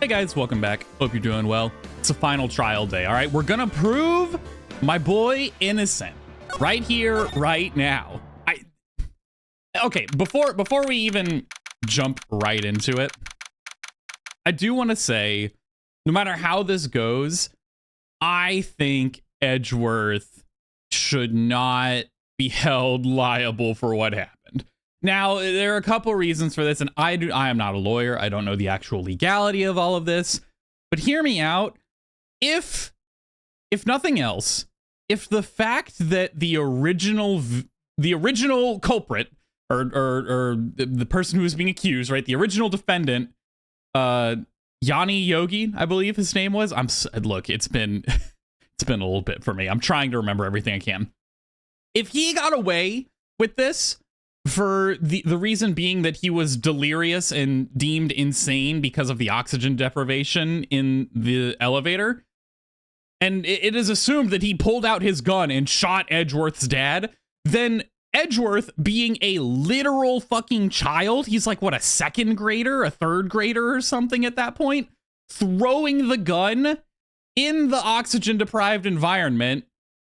Hey guys, welcome back. Hope you're doing well. It's a final trial day, all right? We're gonna prove my boy innocent right here, right now. Okay, before we even jump right into it, I do want to say, no matter how this goes, I think Edgeworth should not be held liable for what happened. Now, there are a couple reasons for this, and I am not a lawyer. I don't know the actual legality of all of this, but hear me out. If nothing else, if the fact that the original culprit or the person who was being accused, right, the original defendant, Yanni Yogi, I believe his name was. Look, it's been a little bit for me. I'm trying to remember everything I can. If he got away with this, for the reason being that he was delirious and deemed insane because of the oxygen deprivation in the elevator, and it is assumed that he pulled out his gun and shot Edgeworth's dad, then Edgeworth, being a literal fucking child, he's like, what, a second grader, a third grader or something at that point, throwing the gun in the oxygen deprived environment,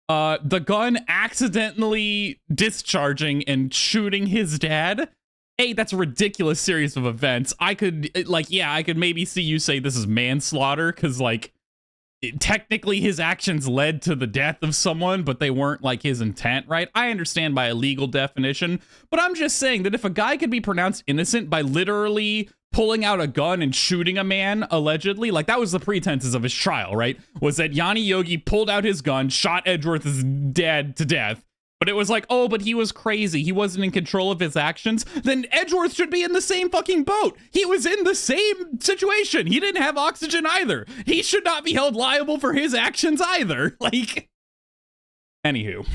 the gun accidentally discharging and shooting his dad. Hey, that's a ridiculous series of events. I could maybe see you say this is manslaughter, because technically his actions led to the death of someone, but they weren't like his intent, right? I understand by a legal definition, but I'm just saying that if a guy could be pronounced innocent by literally pulling out a gun and shooting a man, allegedly, like that was the pretenses of his trial, right? Was that Yanni Yogi pulled out his gun, shot Edgeworth's dad to death, but it was like, oh, but he was crazy, he wasn't in control of his actions. Then Edgeworth should be in the same fucking boat. He was in the same situation. He didn't have oxygen either. He should not be held liable for his actions either. Anywho,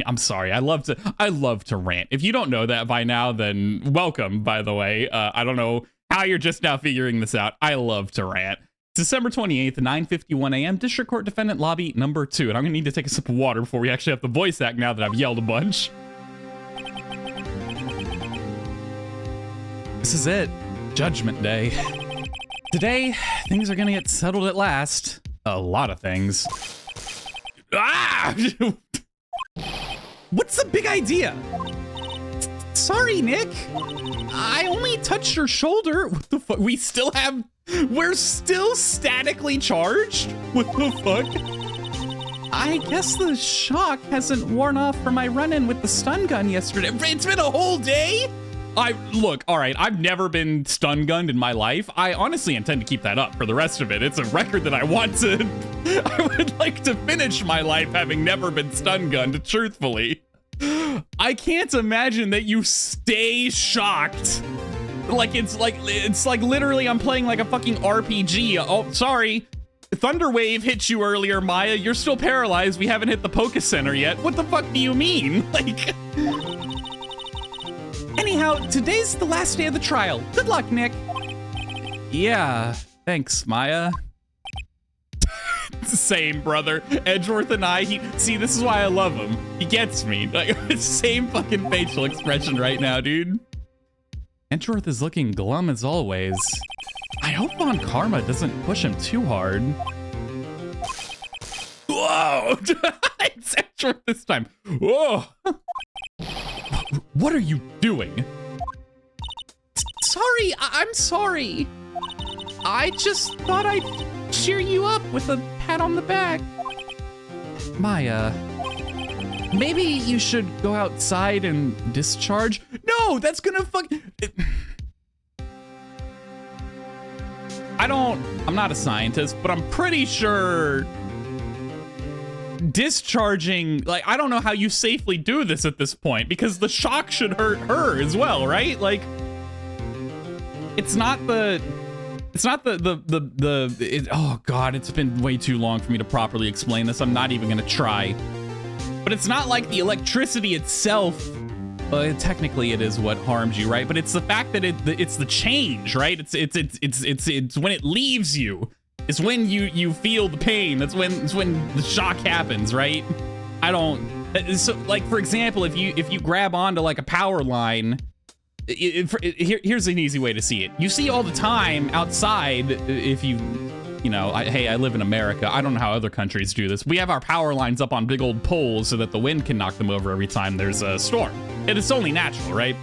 I'm sorry. I love to rant. If you don't know that by now, then welcome, by the way. I don't know how you're just now figuring this out. I love to rant. December 28th, 9:51 a.m., District Court Defendant Lobby number 2. And I'm gonna need to take a sip of water before we actually have the voice act now that I've yelled a bunch. This is it. Judgment Day. Today, things are gonna get settled at last. A lot of things. Ah! What's the big idea? Sorry, Nick. I only touched your shoulder. What the fuck? We're still statically charged? What the fuck? I guess the shock hasn't worn off from my run-in with the stun gun yesterday. It's been a whole day? Look, all right, I've never been stun gunned in my life. I honestly intend to keep that up for the rest of it. It's a record that I would like to finish my life having never been stun gunned, truthfully. I can't imagine that you stay shocked. It's like literally I'm playing like a fucking RPG. Oh, sorry. Thunderwave hit you earlier, Maya. You're still paralyzed. We haven't hit the Poké Center yet. What the fuck do you mean? Anyhow, today's the last day of the trial. Good luck, Nick. Yeah, thanks, Maya. It's the same, brother. Edgeworth and I, see, this is why I love him. He gets me. Same fucking facial expression right now, dude. Edgeworth is looking glum as always. I hope Von Karma doesn't push him too hard. Whoa! It's Edgeworth this time. Whoa! What are you doing? Sorry, I'm sorry. I just thought I'd cheer you up with a pat on the back. Maya, maybe you should go outside and discharge. No, that's gonna I'm not a scientist, but I'm pretty sure discharging, I don't know how you safely do this at this point, because the shock should hurt her as well, right? Oh God, it's been way too long for me to properly explain this. I'm not even gonna try. But it's not like the electricity itself, technically it is what harms you, right? But it's the fact that it's the change, right? It's when it leaves you. It's when you feel the pain. That's when the shock happens, right? So, for example, if you grab onto like a power line Here's an easy way to see it. You see all the time outside, if you know, hey, I live in America. I don't know how other countries do this. We have our power lines up on big old poles so that the wind can knock them over every time there's a storm. And it's only natural, right?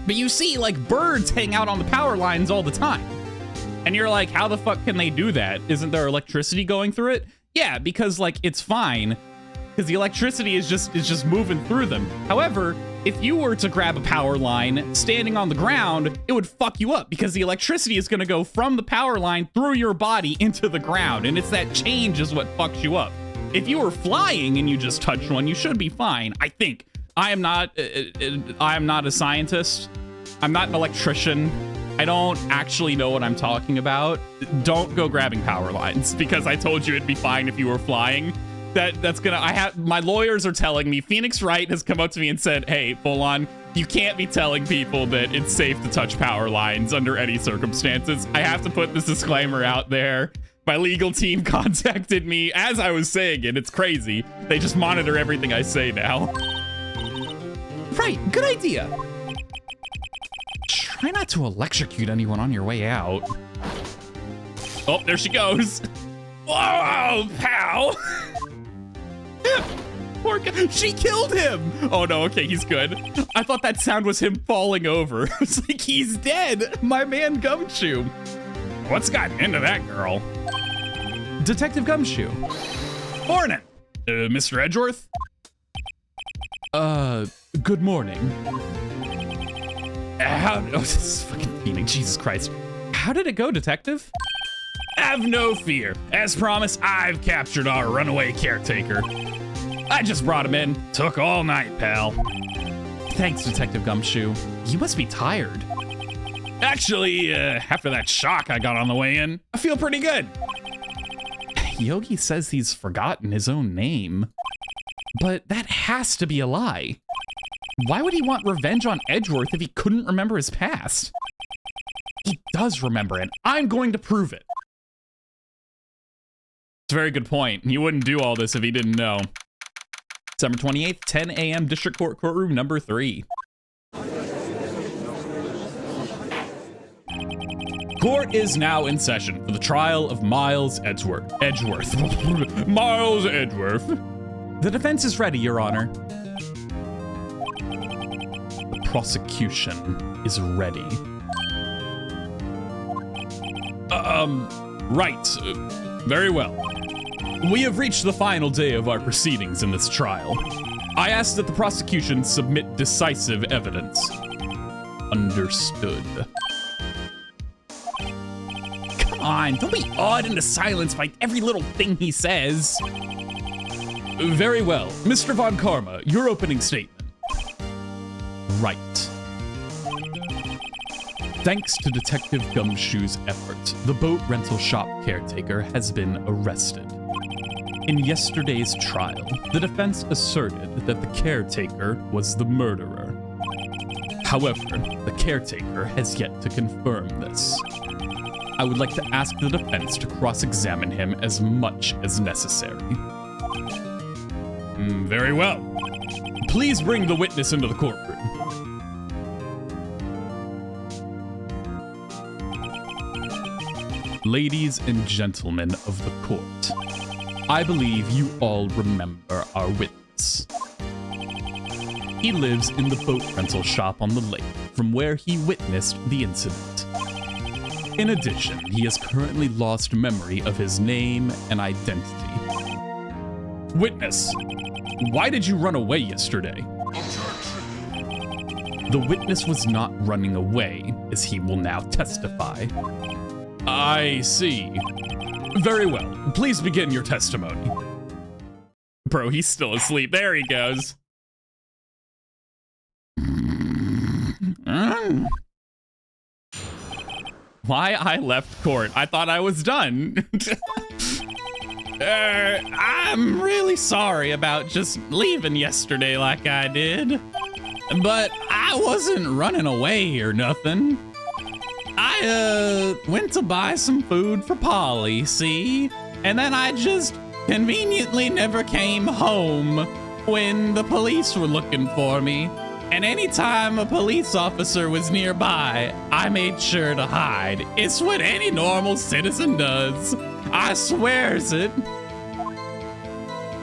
But you see like birds hang out on the power lines all the time. And you're like, how the fuck can they do that? Isn't there electricity going through it? Yeah, because like it's fine. Because the electricity is just moving through them. However, if you were to grab a power line standing on the ground, it would fuck you up because the electricity is going to go from the power line through your body into the ground. And it's that change is what fucks you up. If you were flying and you just touched one, you should be fine, I think. I am not a scientist. I'm not an electrician. I don't actually know what I'm talking about. Don't go grabbing power lines because I told you it'd be fine if you were flying. That's gonna, my lawyers are telling me, Phoenix Wright has come up to me and said, hey, Folon, you can't be telling people that it's safe to touch power lines under any circumstances. I have to put this disclaimer out there. My legal team contacted me as I was saying it. It's crazy. They just monitor everything I say now. Right, good idea. Try not to electrocute anyone on your way out. Oh, there she goes. Whoa, pow. Poor guy. She killed him. Oh no, okay, he's good. I thought that sound was him falling over. It's like he's dead. My man Gumshoe. What's gotten into that girl? Detective Gumshoe. Morning. Mr. Edgeworth? Good morning. Oh, this is fucking Phoenix. Jesus Christ. How did it go, Detective? Have no fear. As promised, I've captured our runaway caretaker. I just brought him in. Took all night, pal. Thanks, Detective Gumshoe. You must be tired. Actually, after that shock I got on the way in, I feel pretty good. Yogi says he's forgotten his own name. But that has to be a lie. Why would he want revenge on Edgeworth if he couldn't remember his past? He does remember, and I'm going to prove it. It's a very good point. He wouldn't do all this if he didn't know. December 28th, 10 a.m. District Court Courtroom number 3. Court is now in session for the trial of Miles Edgeworth. Miles Edgeworth. The defense is ready, Your Honor. The prosecution is ready. Right. Very well. We have reached the final day of our proceedings in this trial. I ask that the prosecution submit decisive evidence. Understood. Come on, don't be awed into silence by every little thing he says. Very well. Mr. Von Karma, your opening statement. Right. Thanks to Detective Gumshoe's efforts, the boat rental shop caretaker has been arrested. In yesterday's trial, the defense asserted that the caretaker was the murderer. However, the caretaker has yet to confirm this. I would like to ask the defense to cross-examine him as much as necessary. Very well. Please bring the witness into the courtroom. Ladies and gentlemen of the court, I believe you all remember our witness. He lives in the boat rental shop on the lake from where he witnessed the incident. In addition, he has currently lost memory of his name and identity. Witness, why did you run away yesterday? The witness was not running away, as he will now testify. I see. Very well. Please begin your testimony. Bro, he's still asleep. There he goes. Why I left court? I thought I was done. I'm really sorry about just leaving yesterday like I did. But I wasn't running away or nothing. I went to buy some food for Polly, see? And then I just conveniently never came home when the police were looking for me. And anytime a police officer was nearby, I made sure to hide. It's what any normal citizen does. I swears it.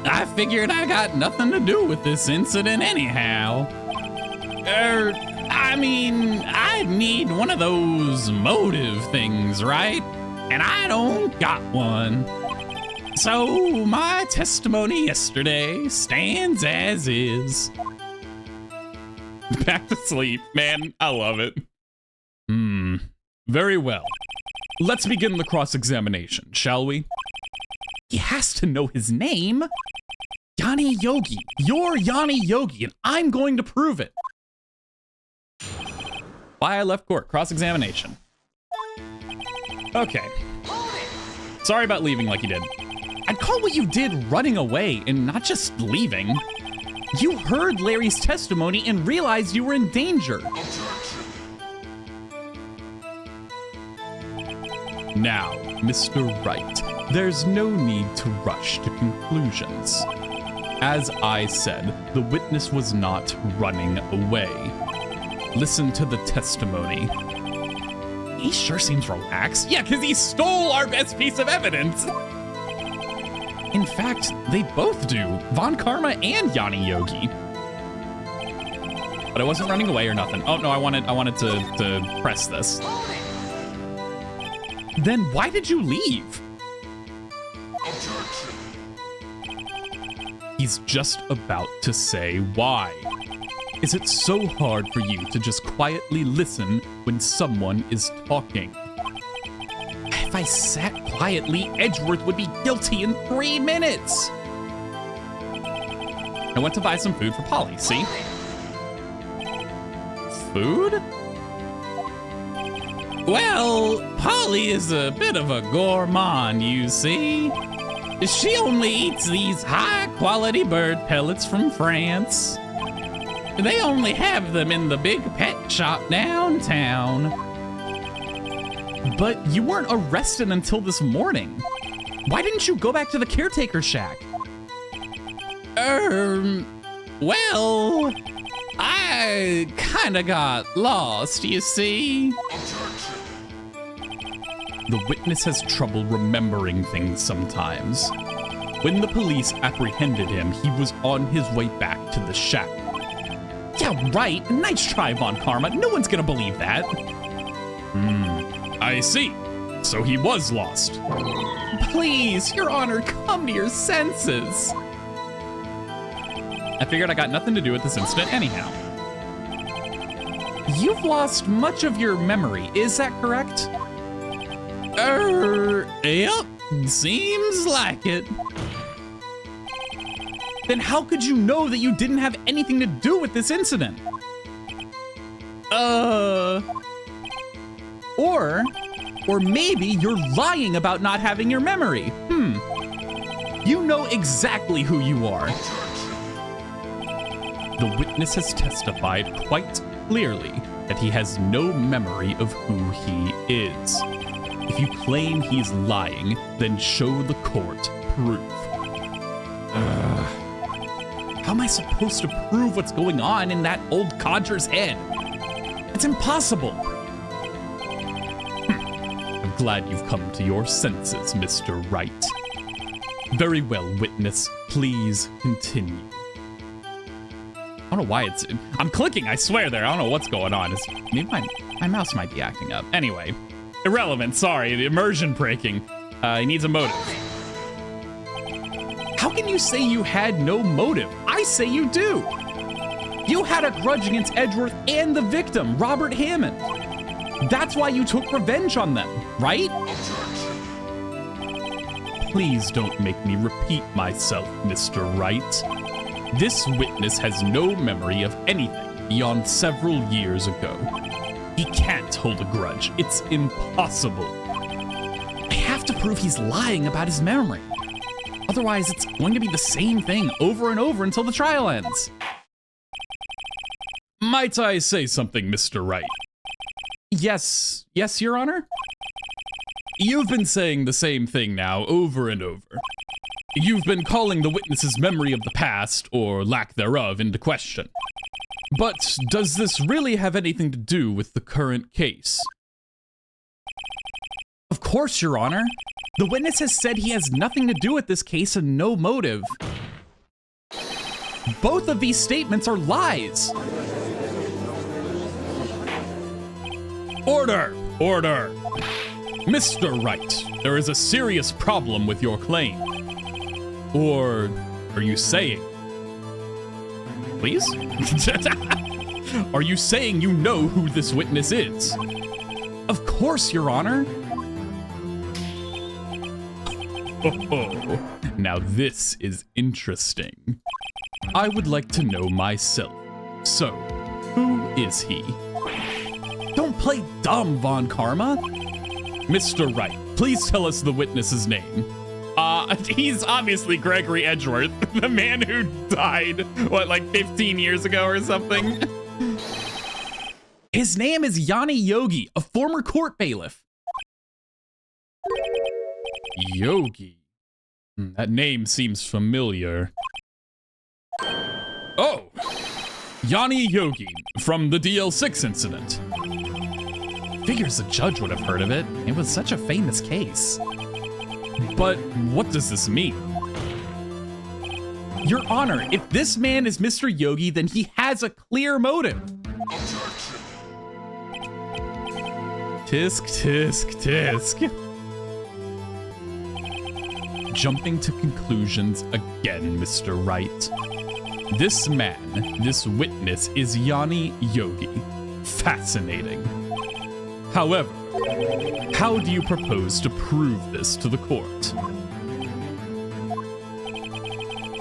I figured I got nothing to do with this incident anyhow. I mean, I need one of those motive things, right? And I don't got one. So my testimony yesterday stands as is. Back to sleep. Man, I love it. Very well. Let's begin the cross-examination, shall we? He has to know his name. Yanni Yogi. You're Yanni Yogi, and I'm going to prove it. Why I left court. Cross-examination. Okay. Sorry about leaving like you did. I'd call what you did running away and not just leaving. You heard Larry's testimony and realized you were in danger. Now, Mr. Wright, there's no need to rush to conclusions. As I said, the witness was not running away. Listen to the testimony. He sure seems relaxed. Yeah, because he stole our best piece of evidence. In fact, they both do. Von Karma and Yanni Yogi. But I wasn't running away or nothing. Oh no, I wanted to press this. Then why did you leave? He's just about to say why. Is it so hard for you to just quietly listen when someone is talking? If I sat quietly, Edgeworth would be guilty in 3 minutes. I went to buy some food for Polly, see? Food? Well, Polly is a bit of a gourmand, you see. She only eats these high-quality bird pellets from France. They only have them in the big pet shop downtown. But you weren't arrested until this morning. Why didn't you go back to the caretaker shack? Well, I kinda got lost, you see. The witness has trouble remembering things sometimes. When the police apprehended him, he was on his way back to the shack. Yeah, right. Nice try, Von Karma. No one's gonna believe that. I see. So he was lost. Please, Your Honor, come to your senses. I figured I got nothing to do with this incident anyhow. You've lost much of your memory, is that correct? Yep, seems like it. Then how could you know that you didn't have anything to do with this incident? Or maybe you're lying about not having your memory. You know exactly who you are. The witness has testified quite clearly that he has no memory of who he is. If you claim he's lying, then show the court proof. How am I supposed to prove what's going on in that old codger's head? It's impossible. I'm glad you've come to your senses, Mr. Wright. Very well, witness. Please continue. I don't know why I'm clicking, I swear there. I don't know what's going on. Maybe my mouse might be acting up. Anyway, irrelevant, sorry. The immersion breaking. He needs a motive. How can you say you had no motive? I say you do. You had a grudge against Edgeworth and the victim, Robert Hammond. That's why you took revenge on them, right? Please don't make me repeat myself, Mr. Wright. This witness has no memory of anything beyond several years ago. He can't hold a grudge. It's impossible. I have to prove he's lying about his memory. Otherwise, it's going to be the same thing over and over until the trial ends. Might I say something, Mr. Wright? Yes, Your Honor? You've been saying the same thing now over and over. You've been calling the witness's memory of the past, or lack thereof, into question. But does this really have anything to do with the current case? Of course, Your Honor. The witness has said he has nothing to do with this case and no motive. Both of these statements are lies. Order! Order! Mr. Wright, there is a serious problem with your claim. Or are you saying? Please? Are you saying you know who this witness is? Of course, Your Honor. Oh, now this is interesting. I would like to know myself. So, who is he? Don't play dumb, Von Karma. Mr. Wright, please tell us the witness's name. He's obviously Gregory Edgeworth, the man who died, what, like 15 years ago or something? His name is Yanni Yogi, a former court bailiff. Yogi. That name seems familiar. Oh! Yanni Yogi, from the DL6 incident. Figures the judge would have heard of it. It was such a famous case. But what does this mean? Your Honor, if this man is Mr. Yogi, then he has a clear motive. Tisk, tisk, tisk. Jumping to conclusions again, Mr. Wright. This man, this witness, is Yanni Yogi. Fascinating. However, how do you propose to prove this to the court?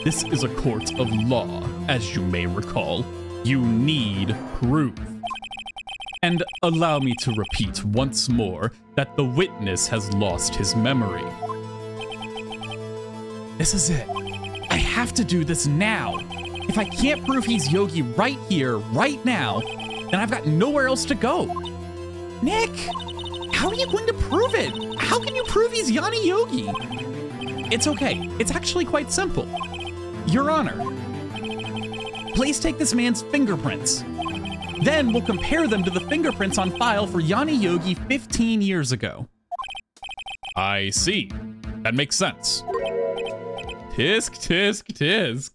This is a court of law, as you may recall. You need proof. And allow me to repeat once more that the witness has lost his memory. This is it. I have to do this now. If I can't prove he's Yogi right here, right now, then I've got nowhere else to go. Nick, how are you going to prove it? How can you prove he's Yanni Yogi? It's okay. It's actually quite simple. Your Honor, please take this man's fingerprints. Then we'll compare them to the fingerprints on file for Yanni Yogi 15 years ago. I see. That makes sense. Tisk, tisk, tisk.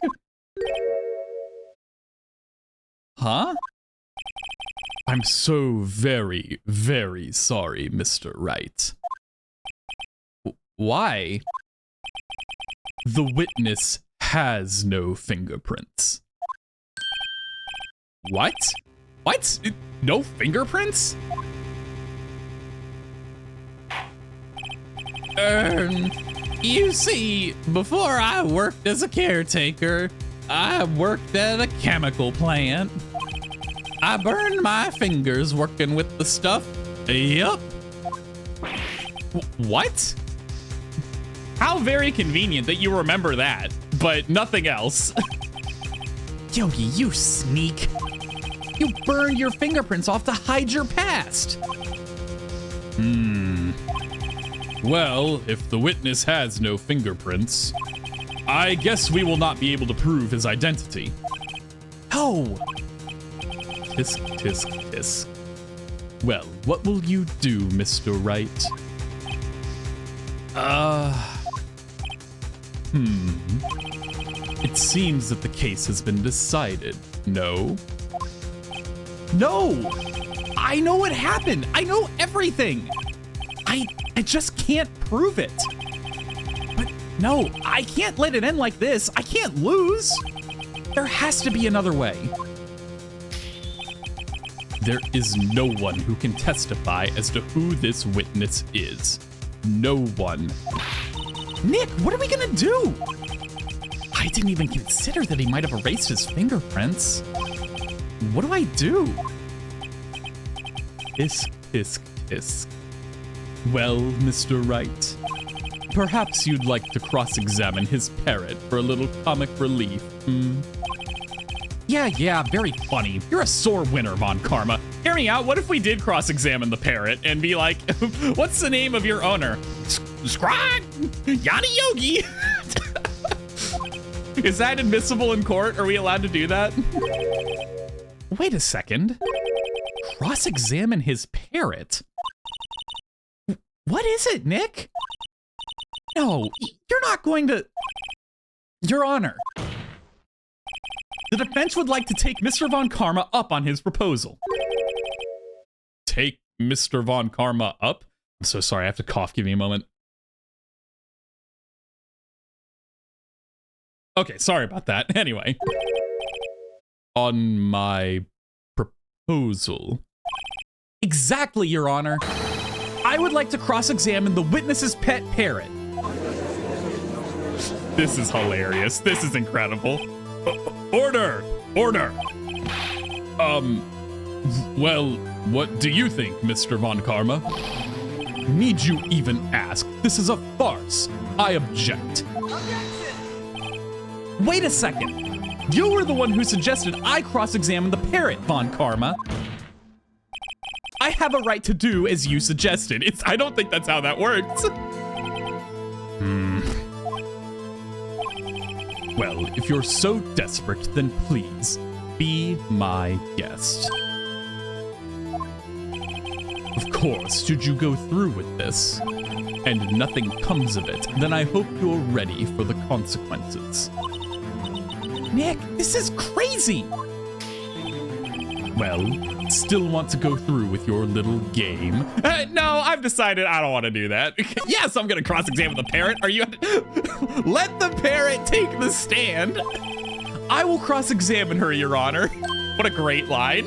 Huh? I'm so very, very sorry, Mr. Wright. Why? The witness has no fingerprints. What? What? No fingerprints? You see, before I worked as a caretaker, I worked at a chemical plant. I burned my fingers working with the stuff. Yup. What? How very convenient that you remember that, but nothing else. Yogi, you sneak. You burned your fingerprints off to hide your past. Well, if the witness has no fingerprints, I guess we will not be able to prove his identity. Oh. Tisk, tisk, tisk. Well, what will you do, Mr. Wright? It seems that the case has been decided, no? No! I know what happened! I know everything! I just can't prove it. But no, I can't let it end like this. I can't lose. There has to be another way. There is no one who can testify as to who this witness is. No one. Nick, what are we gonna do? I didn't even consider that he might have erased his fingerprints. What do I do? Tisk, tisk, tisk. Well, Mr. Wright, perhaps you'd like to cross-examine his parrot for a little comic relief, Yeah, very funny. You're a sore winner, Von Karma. Hear me out, what if we did cross-examine the parrot and be like, what's the name of your owner? Scrog! Yanni Yogi! Is that admissible in court? Are we allowed to do that? Wait a second. Cross-examine his parrot? What is it, Nick? No, you're not going to... Your Honor. The defense would like to take Mr. Von Karma up on his proposal. Take Mr. Von Karma up? I'm so sorry, I have to cough. Give me a moment. Okay, sorry about that. Anyway. On my proposal. Exactly, Your Honor. I would like to cross-examine the witness's pet parrot. This is hilarious. This is incredible. Order! Order! Well, what do you think, Mr. Von Karma? Need you even ask? This is a farce. I object. Wait a second. You were the one who suggested I cross-examine the parrot, Von Karma. I have a right to do as you suggested. I don't think that's how that works. Well, if you're so desperate, then please, be my guest. Of course, should you go through with this, and nothing comes of it, then I hope you're ready for the consequences. Nick, this is crazy! Well, still want to go through with your little game? No, I've decided I don't want to do that. Yes, I'm gonna cross-examine the parrot. Are you... Let the parrot take the stand. I will cross-examine her, Your Honor. What a great line.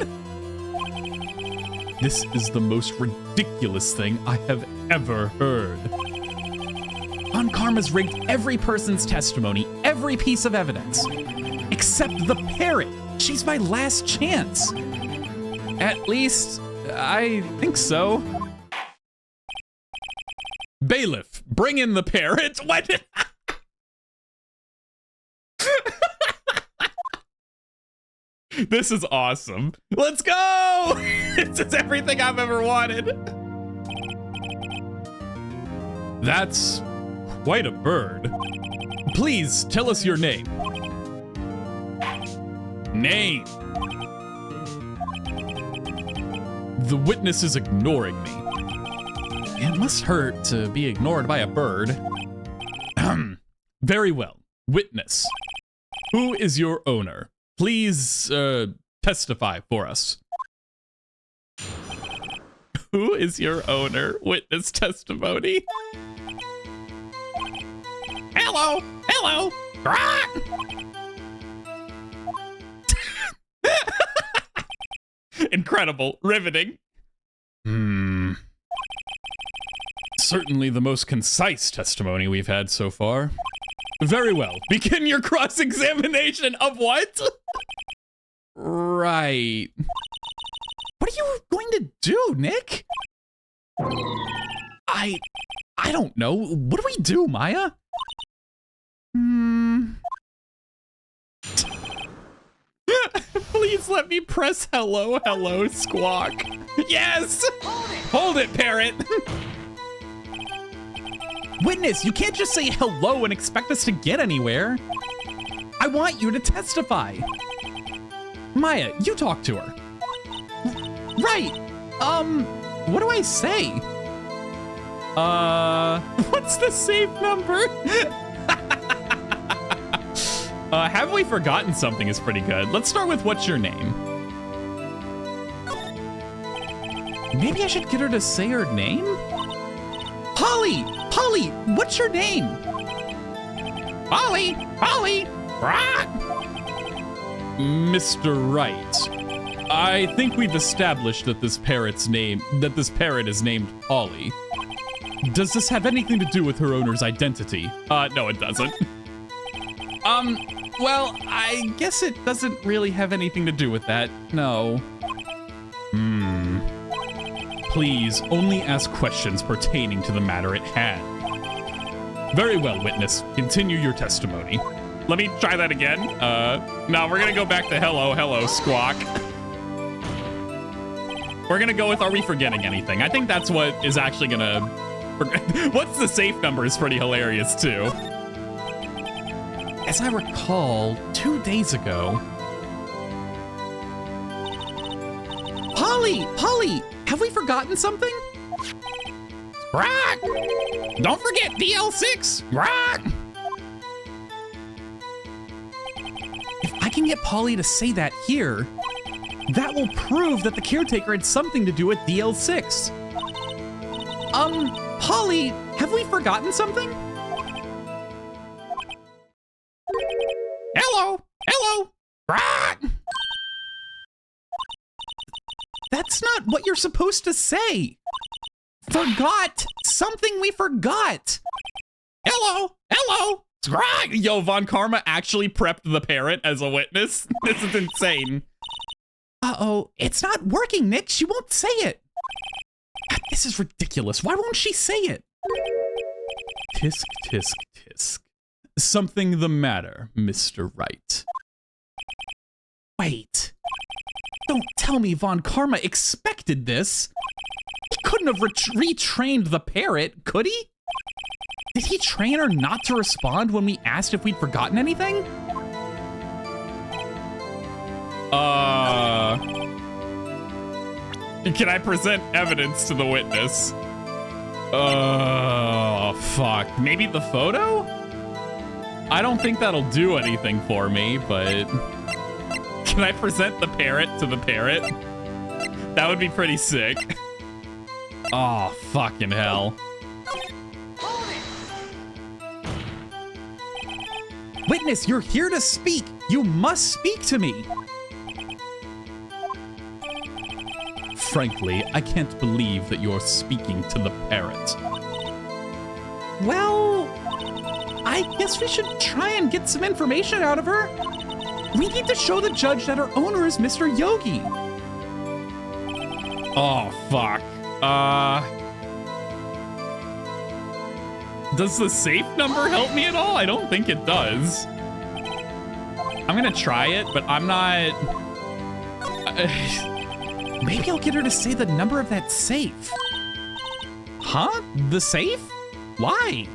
This is the most ridiculous thing I have ever heard. Von Karma's rigged every person's testimony, every piece of evidence, except the parrot. She's my last chance. At least, I think so. Bailiff, bring in the parrot. What? This is awesome. Let's go! This is everything I've ever wanted. That's quite a bird. Please tell us your name. Name. The witness is ignoring me. It must hurt to be ignored by a bird. Very well. Witness. Who is your owner? Please, testify for us. Who is your owner? Witness testimony. Hello! Hello! Incredible. Riveting. Certainly the most concise testimony we've had so far. Very well. Begin your cross-examination of what? Right. What are you going to do, Nick? I don't know. What do we do, Maya? Please let me press hello, hello, squawk. Yes! Hold it, parrot! Witness, you can't just say hello and expect us to get anywhere. I want you to testify. Maya, you talk to her. Right. What do I say? What's the safe number? Have we forgotten something is pretty good. Let's start with what's your name? Maybe I should get her to say her name? Holly! Holly, what's your name? Holly! Holly! Mr. Wright, I think we've established that this parrot is named Holly. Does this have anything to do with her owner's identity? No, it doesn't. Well, I guess it doesn't really have anything to do with that, no. Please, only ask questions pertaining to the matter at hand. Very well, witness. Continue your testimony. Let me try that again. No, we're gonna go back to hello, hello, squawk. We're gonna go with, are we forgetting anything? I think that's what is actually gonna... What's the safe number is pretty hilarious, too. As I recall, 2 days ago... Polly, have we forgotten something? Rock! Don't forget DL6! Rock! If I can get Polly to say that here, that will prove that the caretaker had something to do with DL6. Polly, have we forgotten something? Hello, Rock! That's not what you're supposed to say. Forgot something we forgot. Hello. Yo, Von Karma actually prepped the parrot as a witness. This is insane. Uh-oh, it's not working, Nick. She won't say it. This is ridiculous. Why won't she say it? Tisk, tisk, tisk. Something the matter, Mr. Wright. Wait. Don't tell me Von Karma expected this. He couldn't have retrained the parrot, could he? Did he train her not to respond when we asked if we'd forgotten anything? Can I present evidence to the witness? Fuck. Maybe the photo? I don't think that'll do anything for me, but... Can I present the parrot to the parrot? That would be pretty sick. Oh, fucking hell. Witness, you're here to speak. You must speak to me. Frankly, I can't believe that you're speaking to the parrot. Well, I guess we should try and get some information out of her. We need to show the judge that her owner is Mr. Yogi. Oh, fuck. Does the safe number help me at all? I don't think it does. I'm gonna try it, but I'm not... Maybe I'll get her to say the number of that safe. Huh? The safe? Why?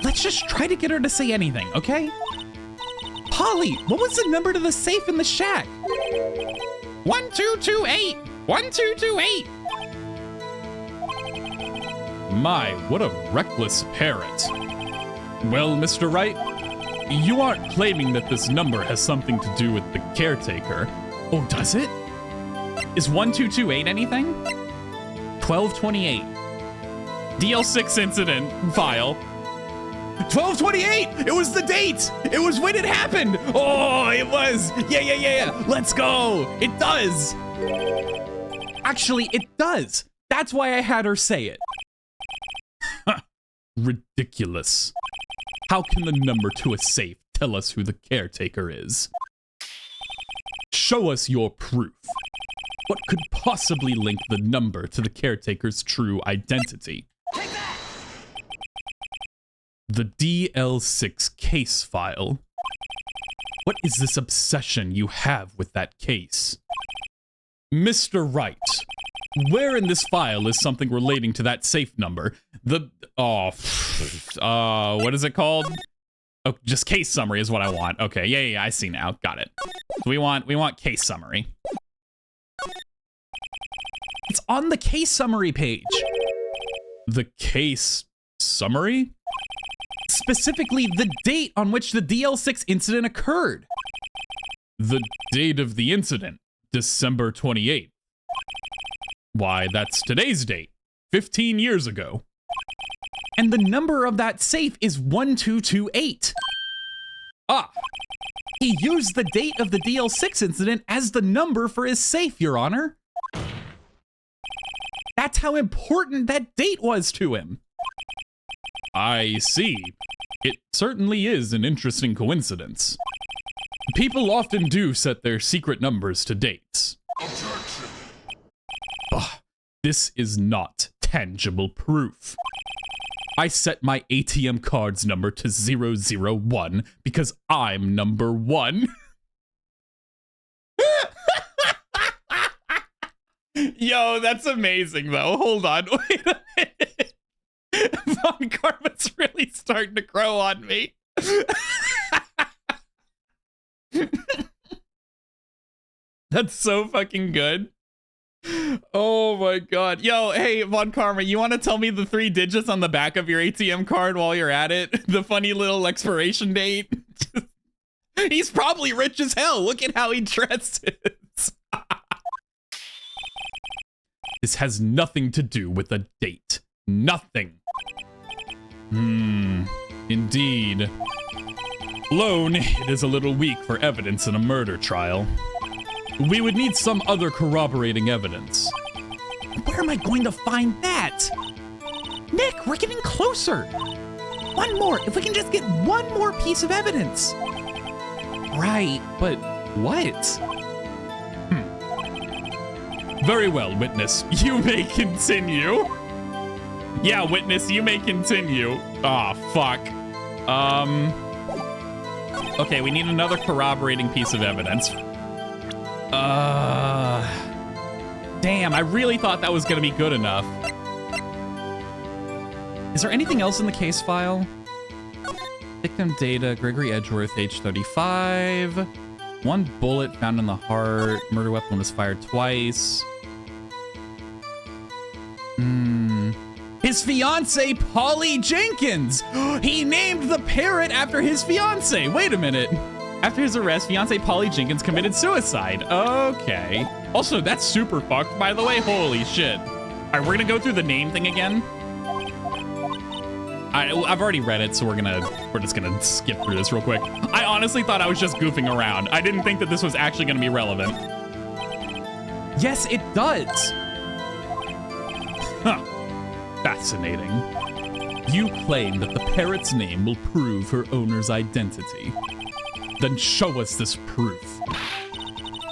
Let's just try to get her to say anything, okay? Polly, what was the number to the safe in the shack? 1228! 1228! My, what a reckless parrot. Well, Mr. Wright, you aren't claiming that this number has something to do with the caretaker. Oh, does it? Is 1228 anything? 1228. DL6 incident file. 1228! It was the date! It was when it happened! Oh, it was! Yeah. Let's go! It does! Actually, it does. That's why I had her say it. Ridiculous. How can the number to a safe tell us who the caretaker is? Show us your proof. What could possibly link the number to the caretaker's true identity? Take that! The DL6 case file. What is this obsession you have with that case? Mr. Wright, where in this file is something relating to that safe number? What is it called? Oh, just case summary is what I want. Okay, yeah, I see now. Got it. We want case summary. It's on the case summary page. The case summary? Specifically, the date on which the DL6 incident occurred. The date of the incident, December 28th. Why, that's today's date, 15 years ago. And the number of that safe is 1228. Ah, he used the date of the DL6 incident as the number for his safe, Your Honor. That's how important that date was to him. I see. It certainly is an interesting coincidence. People often do set their secret numbers to dates. Objection. This is not tangible proof. I set my ATM card's number to 001 because I'm number 1. Yo, that's amazing, though. Hold on. Wait a minute. Von Karma's really starting to grow on me. That's so fucking good. Oh my god. Yo, hey, Von Karma, you want to tell me the 3 digits on the back of your ATM card while you're at it? The funny little expiration date? He's probably rich as hell. Look at how he dresses. This has nothing to do with a date. Nothing. Indeed. Alone, it is a little weak for evidence in a murder trial. We would need some other corroborating evidence. Where am I going to find that? Nick, we're getting closer. One more, if we can just get one more piece of evidence. Right, but what? Very well, witness. You may continue. Yeah, witness, you may continue. Aw, fuck. Okay, we need another corroborating piece of evidence. Damn, I really thought that was gonna be good enough. Is there anything else in the case file? Victim data, Gregory Edgeworth, age 35. 1 bullet found in the heart. Murder weapon was fired twice. His fiance, Polly Jenkins! He named the parrot after his fiance. Wait a minute. After his arrest, fiance Polly Jenkins committed suicide. Okay. Also, that's super fucked, by the way. Holy shit. All right, we're gonna go through the name thing again. I've already read it, so we're just gonna skip through this real quick. I honestly thought I was just goofing around. I didn't think that this was actually gonna be relevant. Yes, it does. Huh. Fascinating. You claim that the parrot's name will prove her owner's identity. Then show us this proof.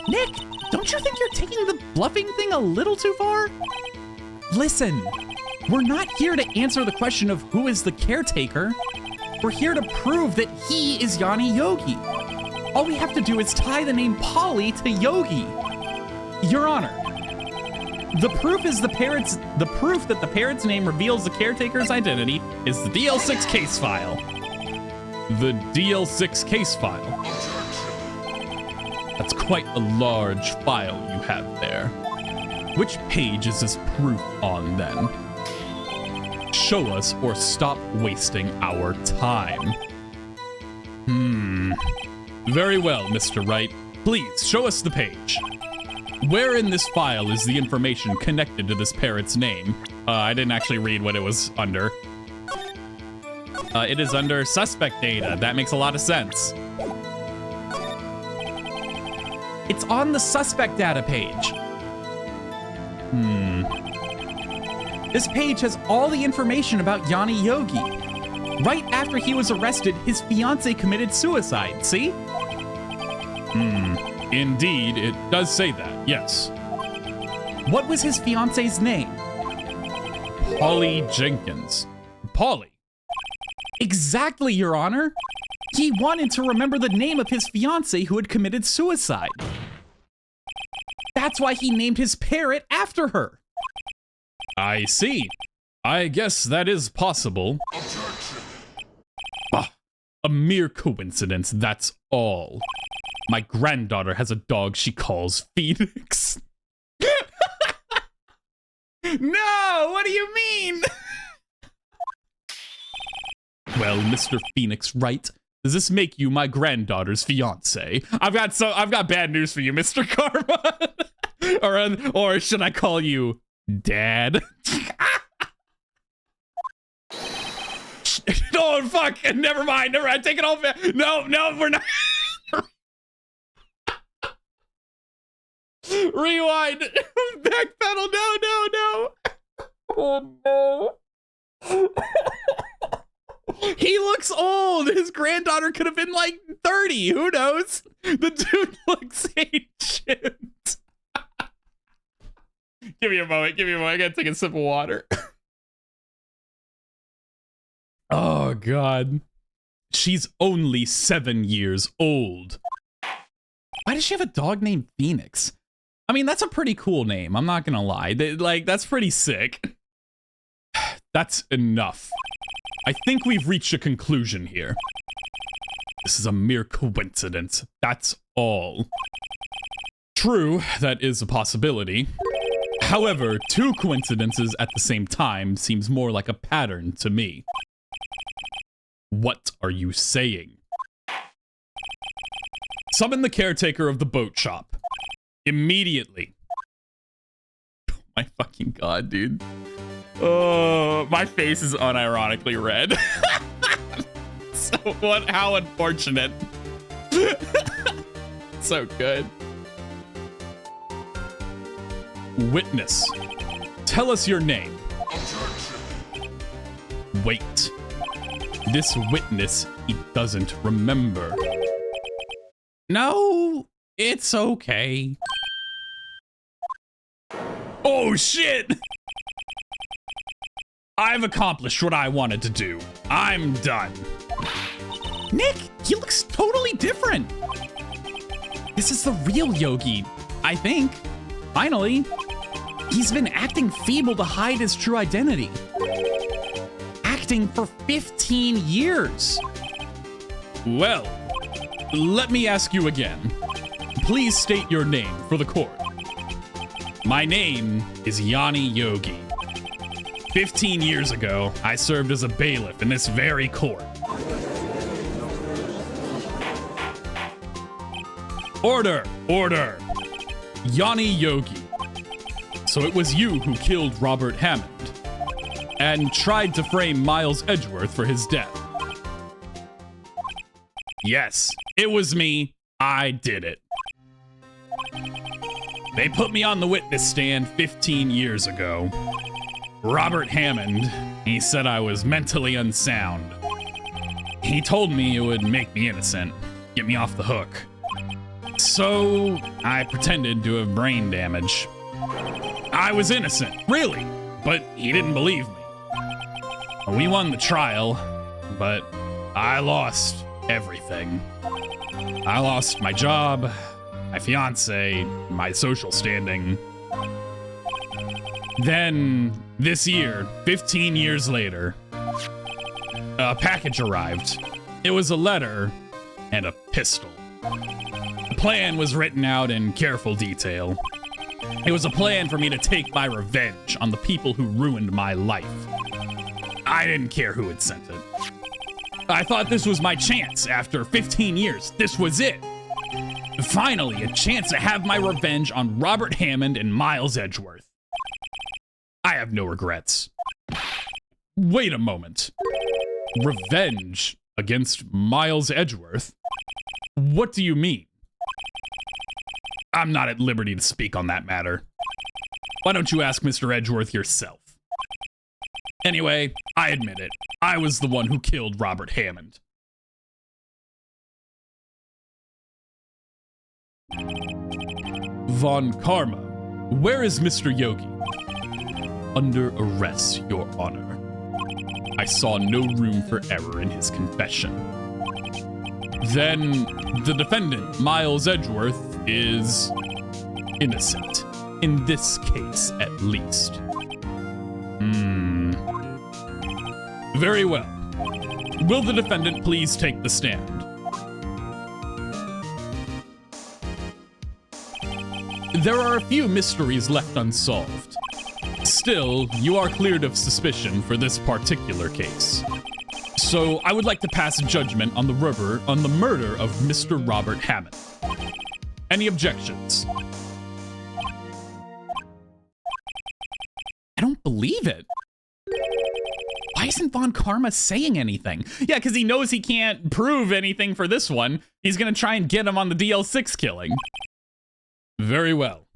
Nick, don't you think you're taking the bluffing thing a little too far? Listen, we're not here to answer the question of who is the caretaker. We're here to prove that he is Yanni Yogi. All we have to do is tie the name Polly to Yogi. Your Honor, the proof that the parrot's name reveals the caretaker's identity is the DL6 case file. The DL6 case file. That's quite a large file you have there. Which page is this proof on then? Show us or stop wasting our time. Very well, Mr. Wright. Please show us the page. Where in this file is the information connected to this parrot's name? I didn't actually read what it was under. It is under suspect data. That makes a lot of sense. It's on the suspect data page. This page has all the information about Yanni Yogi. Right after he was arrested, his fiance committed suicide, see? Indeed, it does say that, yes. What was his fiance's name? Polly Jenkins. Polly? Exactly, Your Honor. He wanted to remember the name of his fiance who had committed suicide. That's why he named his parrot after her. I see. I guess that is possible. A mere coincidence, that's all. My granddaughter has a dog she calls Phoenix. No, what do you mean? Well, Mr. Phoenix Wright, does this make you my granddaughter's fiance? I've got bad news for you, Mr. Karma. or should I call you Dad? Oh, fuck. Never mind. Take it all back. No, we're not. Rewind. Backpedal. No. Oh, no. He looks old. His granddaughter could have been like 30. Who knows? The dude looks ancient. Give me a moment. I gotta take a sip of water. Oh, God. She's only 7 years old. Why does she have a dog named Phoenix? I mean, that's a pretty cool name. I'm not gonna lie. That's pretty sick. That's enough. I think we've reached a conclusion here. This is a mere coincidence. That's all. True, that is a possibility. However, two coincidences at the same time seems more like a pattern to me. What are you saying? Summon the caretaker of the boat shop. Immediately. Oh my fucking god, dude. Oh, my face is unironically red. So what? How unfortunate. So good. Witness. Tell us your name. Wait. This witness, he doesn't remember. No, it's okay. Oh shit! I've accomplished what I wanted to do. I'm done. Nick, he looks totally different. This is the real Yogi, I think. Finally. He's been acting feeble to hide his true identity. Acting for 15 years. Well, let me ask you again. Please state your name for the court. My name is Yanni Yogi. 15 years ago, I served as a bailiff in this very court. Order! Order! Yanni Yogi. So it was you who killed Robert Hammond and tried to frame Miles Edgeworth for his death. Yes, it was me. I did it. They put me on the witness stand 15 years ago. Robert Hammond, he said I was mentally unsound. He told me it would make me innocent, get me off the hook. So I pretended to have brain damage. I was innocent, really, but he didn't believe me. We won the trial, but I lost everything. I lost my job, my fiance, my social standing. Then, this year, 15 years later, a package arrived. It was a letter and a pistol. The plan was written out in careful detail. It was a plan for me to take my revenge on the people who ruined my life. I didn't care who had sent it. I thought this was my chance after 15 years. This was it. Finally, a chance to have my revenge on Robert Hammond and Miles Edgeworth. I have no regrets. Wait a moment. Revenge against Miles Edgeworth? What do you mean? I'm not at liberty to speak on that matter. Why don't you ask Mr. Edgeworth yourself? Anyway, I admit it. I was the one who killed Robert Hammond. Von Karma, where is Mr. Yogi? Under arrest, Your Honor. I saw no room for error in his confession. Then, the defendant, Miles Edgeworth, is innocent. In this case, at least. Very well. Will the defendant please take the stand? There are a few mysteries left unsolved. Still, you are cleared of suspicion for this particular case. So, I would like to pass judgment on the murder of Mr. Robert Hammond. Any objections? I don't believe it. Why isn't Von Karma saying anything? Yeah, because he knows he can't prove anything for this one. He's gonna try and get him on the DL6 killing. Very well.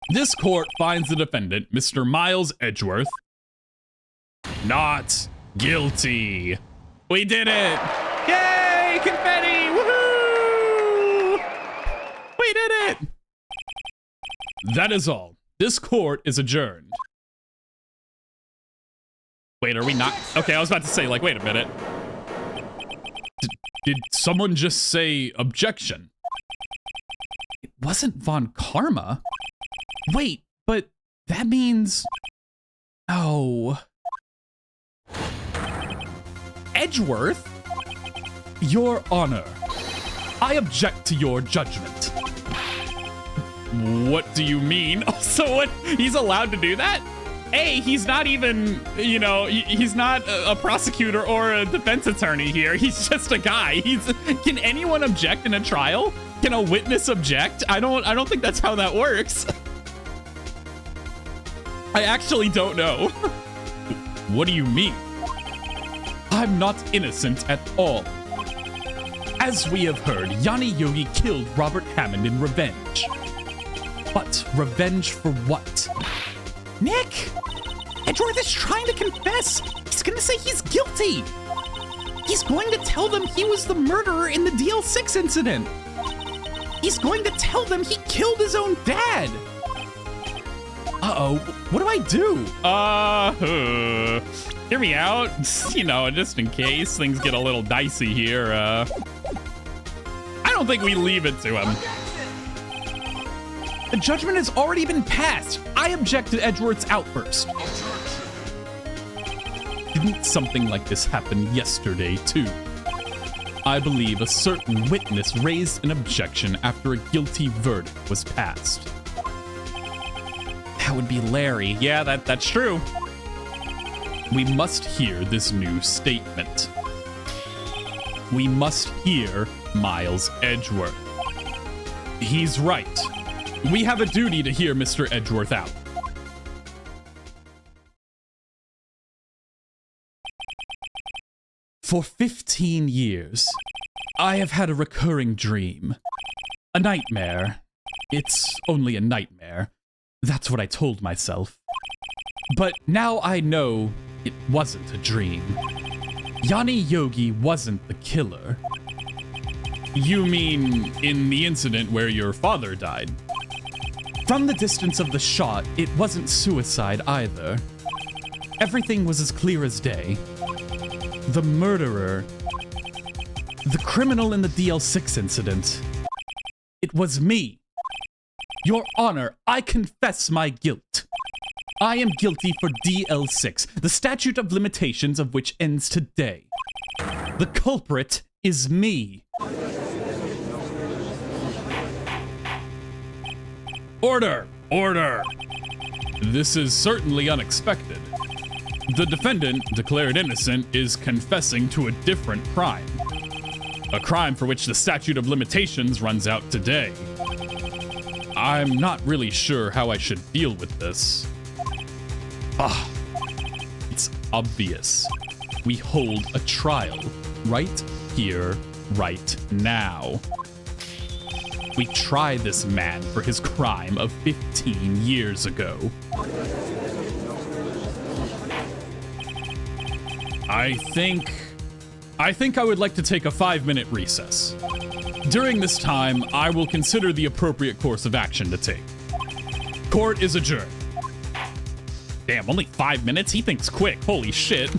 This court finds the defendant, Mr. Miles Edgeworth, not guilty. We did it! Yay! Confetti! Woohoo! We did it! That is all. This court is adjourned. Wait, are we not? Okay, I was about to say, like, wait a minute. Did someone just say objection? It wasn't Von Karma. Wait, but that means... Oh. Edgeworth? Your Honor, I object to your judgment. What do you mean? So what? He's allowed to do that? A, he's not even, you know, he's not a prosecutor or a defense attorney here. He's just a guy. Can anyone object in a trial? Can a witness object? I don't think that's how that works. I actually don't know. What do you mean? I'm not innocent at all. As we have heard, Yanni Yogi killed Robert Hammond in revenge. But revenge for what? Nick! Edgeworth is trying to confess. He's gonna say he's guilty. He's going to tell them he was the murderer in the DL6 incident. He's going to tell them he killed his own dad. Uh-oh, what do I do? Hear me out. You know, just in case things get a little dicey here. I don't think we leave it to him. The judgment has already been passed. I object to Edgeworth's outburst. Didn't something like this happen yesterday, too? I believe a certain witness raised an objection after a guilty verdict was passed. That would be Larry. Yeah, that's true. We must hear this new statement. We must hear Miles Edgeworth. He's right. We have a duty to hear Mr. Edgeworth out. For 15 years, I have had a recurring dream. A nightmare. It's only a nightmare. That's what I told myself. But now I know it wasn't a dream. Yanni Yogi wasn't the killer. You mean in the incident where your father died? From the distance of the shot, it wasn't suicide either. Everything was as clear as day. The murderer, the criminal in the DL6 incident, it was me. Your Honor, I confess my guilt. I am guilty for DL6, the statute of limitations of which ends today. The culprit is me. Order! Order! This is certainly unexpected. The defendant, declared innocent, is confessing to a different crime. A crime for which the statute of limitations runs out today. I'm not really sure how I should deal with this. It's obvious. We hold a trial right here, right now. We try this man for his crime of 15 years ago. I think I would like to take a 5-minute recess. During this time, I will consider the appropriate course of action to take. Court is adjourned. Damn, only 5 minutes? He thinks quick. Holy shit.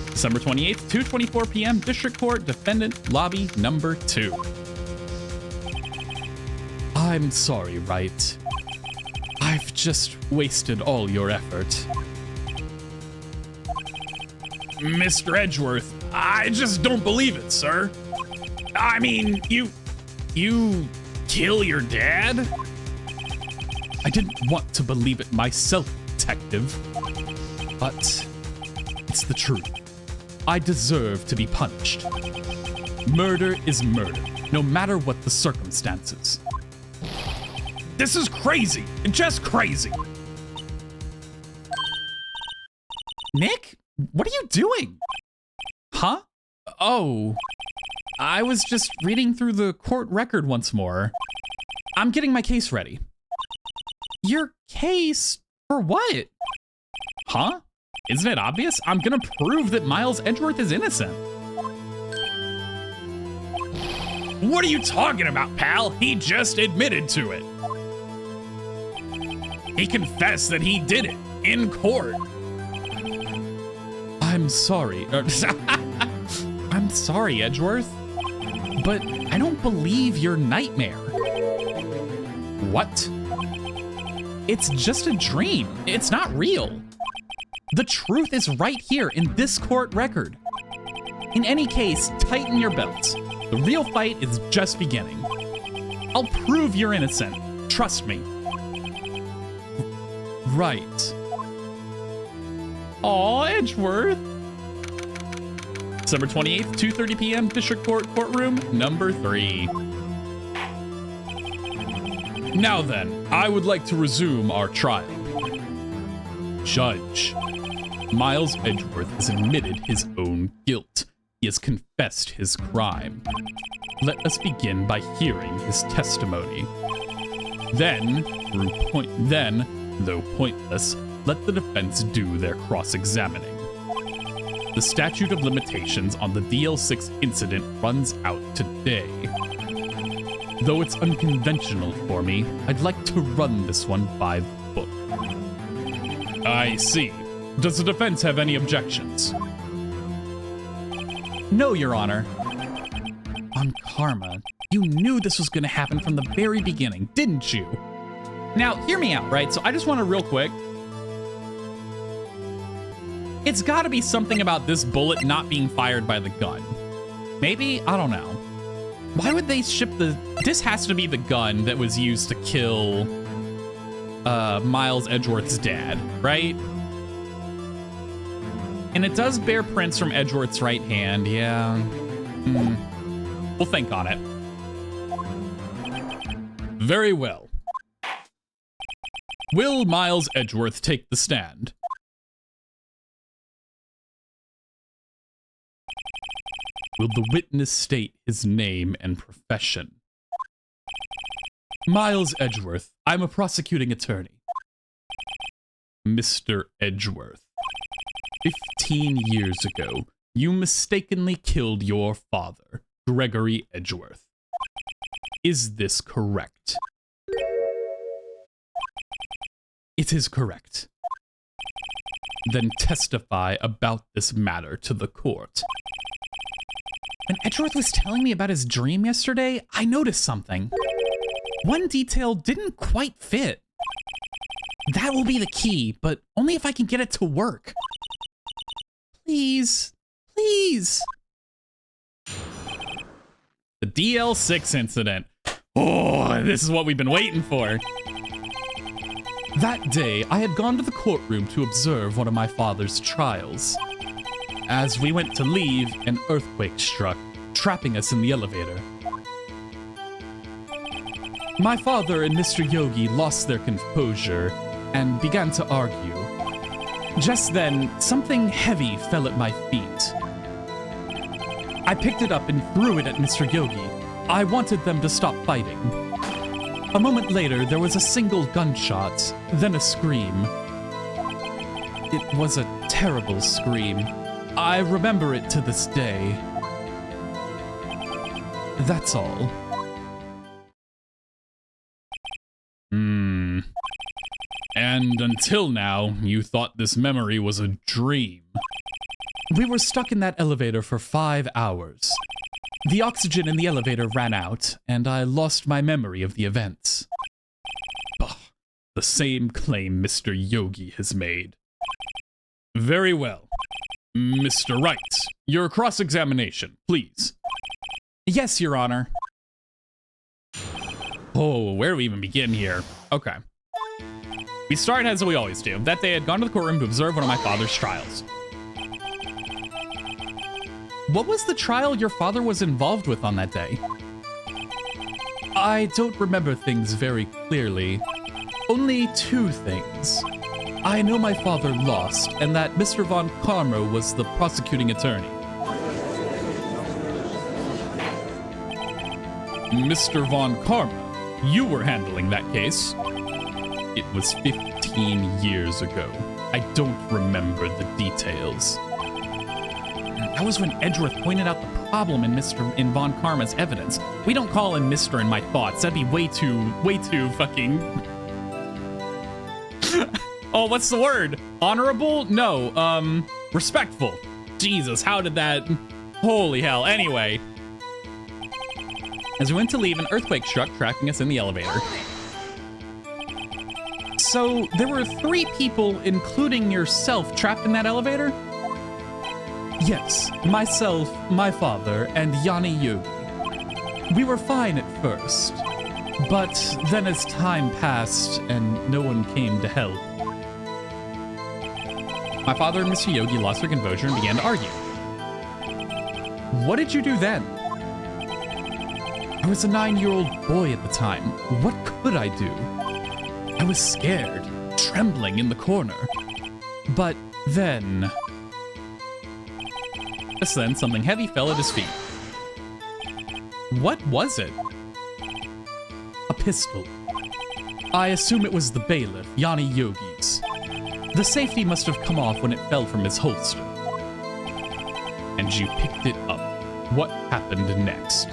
December 28th, 2:24 p.m., District Court, Defendant, Lobby number 2. I'm sorry, Wright. I've just wasted all your effort. Mr. Edgeworth, I just don't believe it, sir. I mean, you kill your dad? I didn't want to believe it myself, detective. But it's the truth. I deserve to be punished. Murder is murder, no matter what the circumstances. This is crazy, just crazy. Nick? What are you doing? Huh? Oh, I was just reading through the court record once more. I'm getting my case ready. Your case? For what? Huh? Isn't it obvious? I'm gonna prove that Miles Edgeworth is innocent. What are you talking about, pal? He just admitted to it. He confessed that he did it in court. I'm sorry. I'm sorry, Edgeworth. But I don't believe your nightmare. What? It's just a dream. It's not real. The truth is right here in this court record. In any case, tighten your belts. The real fight is just beginning. I'll prove you're innocent. Trust me. Right. Aw, Edgeworth. December 28th, 2:30 p.m., District Court, courtroom number 3. Now then, I would like to resume our trial. Judge, Miles Edgeworth has admitted his own guilt. He has confessed his crime. Let us begin by hearing his testimony. Then, though pointless, let the defense do their cross-examining. The statute of limitations on the DL6 incident runs out today. Though it's unconventional for me, I'd like to run this one by the book. I see. Does the defense have any objections? No, Your Honor. On karma, you knew this was gonna happen from the very beginning, didn't you? Now, hear me out, right? So I just want to real quick. It's gotta be something about this bullet not being fired by the gun. Maybe? I don't know. Why would they ship the... This has to be the gun that was used to kill Miles Edgeworth's dad, right? And it does bear prints from Edgeworth's right hand, yeah. We'll think on it. Very well. Will Miles Edgeworth take the stand? Will the witness state his name and profession? Miles Edgeworth, I'm a prosecuting attorney. Mr. Edgeworth, 15 years ago, you mistakenly killed your father, Gregory Edgeworth. Is this correct? It is correct. Then testify about this matter to the court. When Edgeworth was telling me about his dream yesterday, I noticed something. One detail didn't quite fit. That will be the key, but only if I can get it to work. Please, please. The DL6 incident. Oh, this is what we've been waiting for. That day, I had gone to the courtroom to observe one of my father's trials. As we went to leave, an earthquake struck, trapping us in the elevator. My father and Mr. Yogi lost their composure and began to argue. Just then, something heavy fell at my feet. I picked it up and threw it at Mr. Yogi. I wanted them to stop fighting. A moment later, there was a single gunshot, then a scream. It was a terrible scream. I remember it to this day. That's all. And until now, you thought this memory was a dream. We were stuck in that elevator for 5 hours. The oxygen in the elevator ran out, and I lost my memory of the events. Bah, the same claim Mr. Yogi has made. Very well. Mr. Wright, your cross-examination, please. Yes, Your Honor. Oh, where do we even begin here? Okay. We start as we always do. That day I had gone to the courtroom to observe one of my father's trials. What was the trial your father was involved with on that day? I don't remember things very clearly. Only 2 things. I know my father lost, and that Mr. Von Karma was the prosecuting attorney. Mr. Von Karma, you were handling that case. It was 15 years ago. I don't remember the details. That was when Edgeworth pointed out the problem in Von Karma's evidence. We don't call him Mr. in my thoughts. That'd be way too fucking... Oh, what's the word? Honorable? No, respectful. Jesus, how did that... Holy hell. Anyway. As we went to leave, an earthquake struck, trapping us in the elevator. So, there were 3 people, including yourself, trapped in that elevator? Yes, myself, my father, and Yanni Yogi. We were fine at first. But then as time passed and no one came to help, my father and Mr. Yogi lost their composure and began to argue. What did you do then? I was a 9-year-old boy at the time. What could I do? I was scared, trembling in the corner. But then... Just then, something heavy fell at his feet. What was it? A pistol. I assume it was the bailiff, Yanni Yogi's. The safety must have come off when it fell from his holster. And you picked it up. What happened next?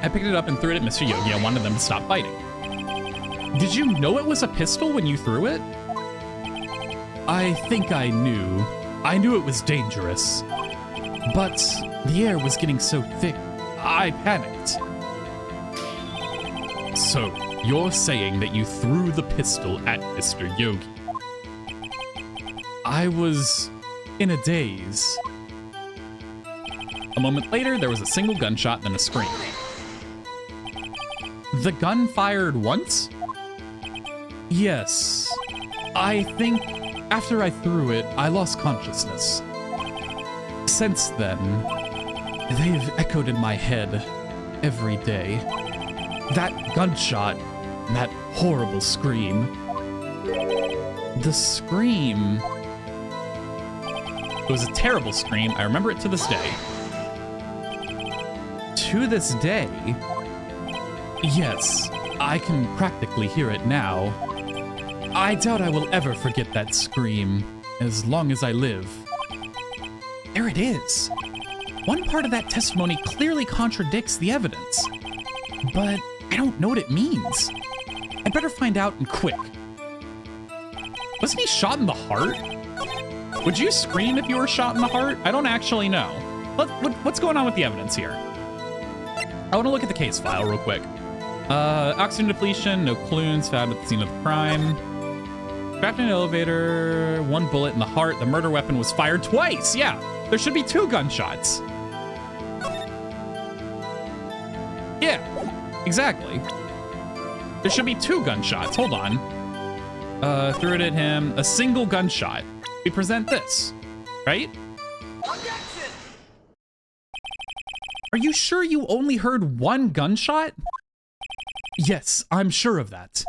I picked it up and threw it at Mr. Yogi. I wanted them to stop fighting. Did you know it was a pistol when you threw it? I think I knew. I knew it was dangerous. But the air was getting so thick, I panicked. So, you're saying that you threw the pistol at Mr. Yogi? I was in a daze. A moment later, there was a single gunshot, then a scream. The gun fired once? Yes. I think after I threw it, I lost consciousness. Since then, they've echoed in my head every day. That gunshot, that horrible scream. The scream... It was a terrible scream. I remember it to this day. To this day? Yes, I can practically hear it now. I doubt I will ever forget that scream, as long as I live. There it is. One part of that testimony clearly contradicts the evidence. But I don't know what it means. I'd better find out and quick. Wasn't he shot in the heart? Would you scream if you were shot in the heart? I don't actually know. What's going on with the evidence here? I want to look at the case file real quick. Oxygen depletion, no clues found at the scene of the crime. Trapped in an elevator, 1 bullet in the heart. The murder weapon was fired twice. Yeah, there should be 2 gunshots. Yeah, exactly. There should be 2 gunshots. Hold on. Threw it at him. A single gunshot. We present this, right? Are you sure you only heard 1 gunshot? Yes, I'm sure of that.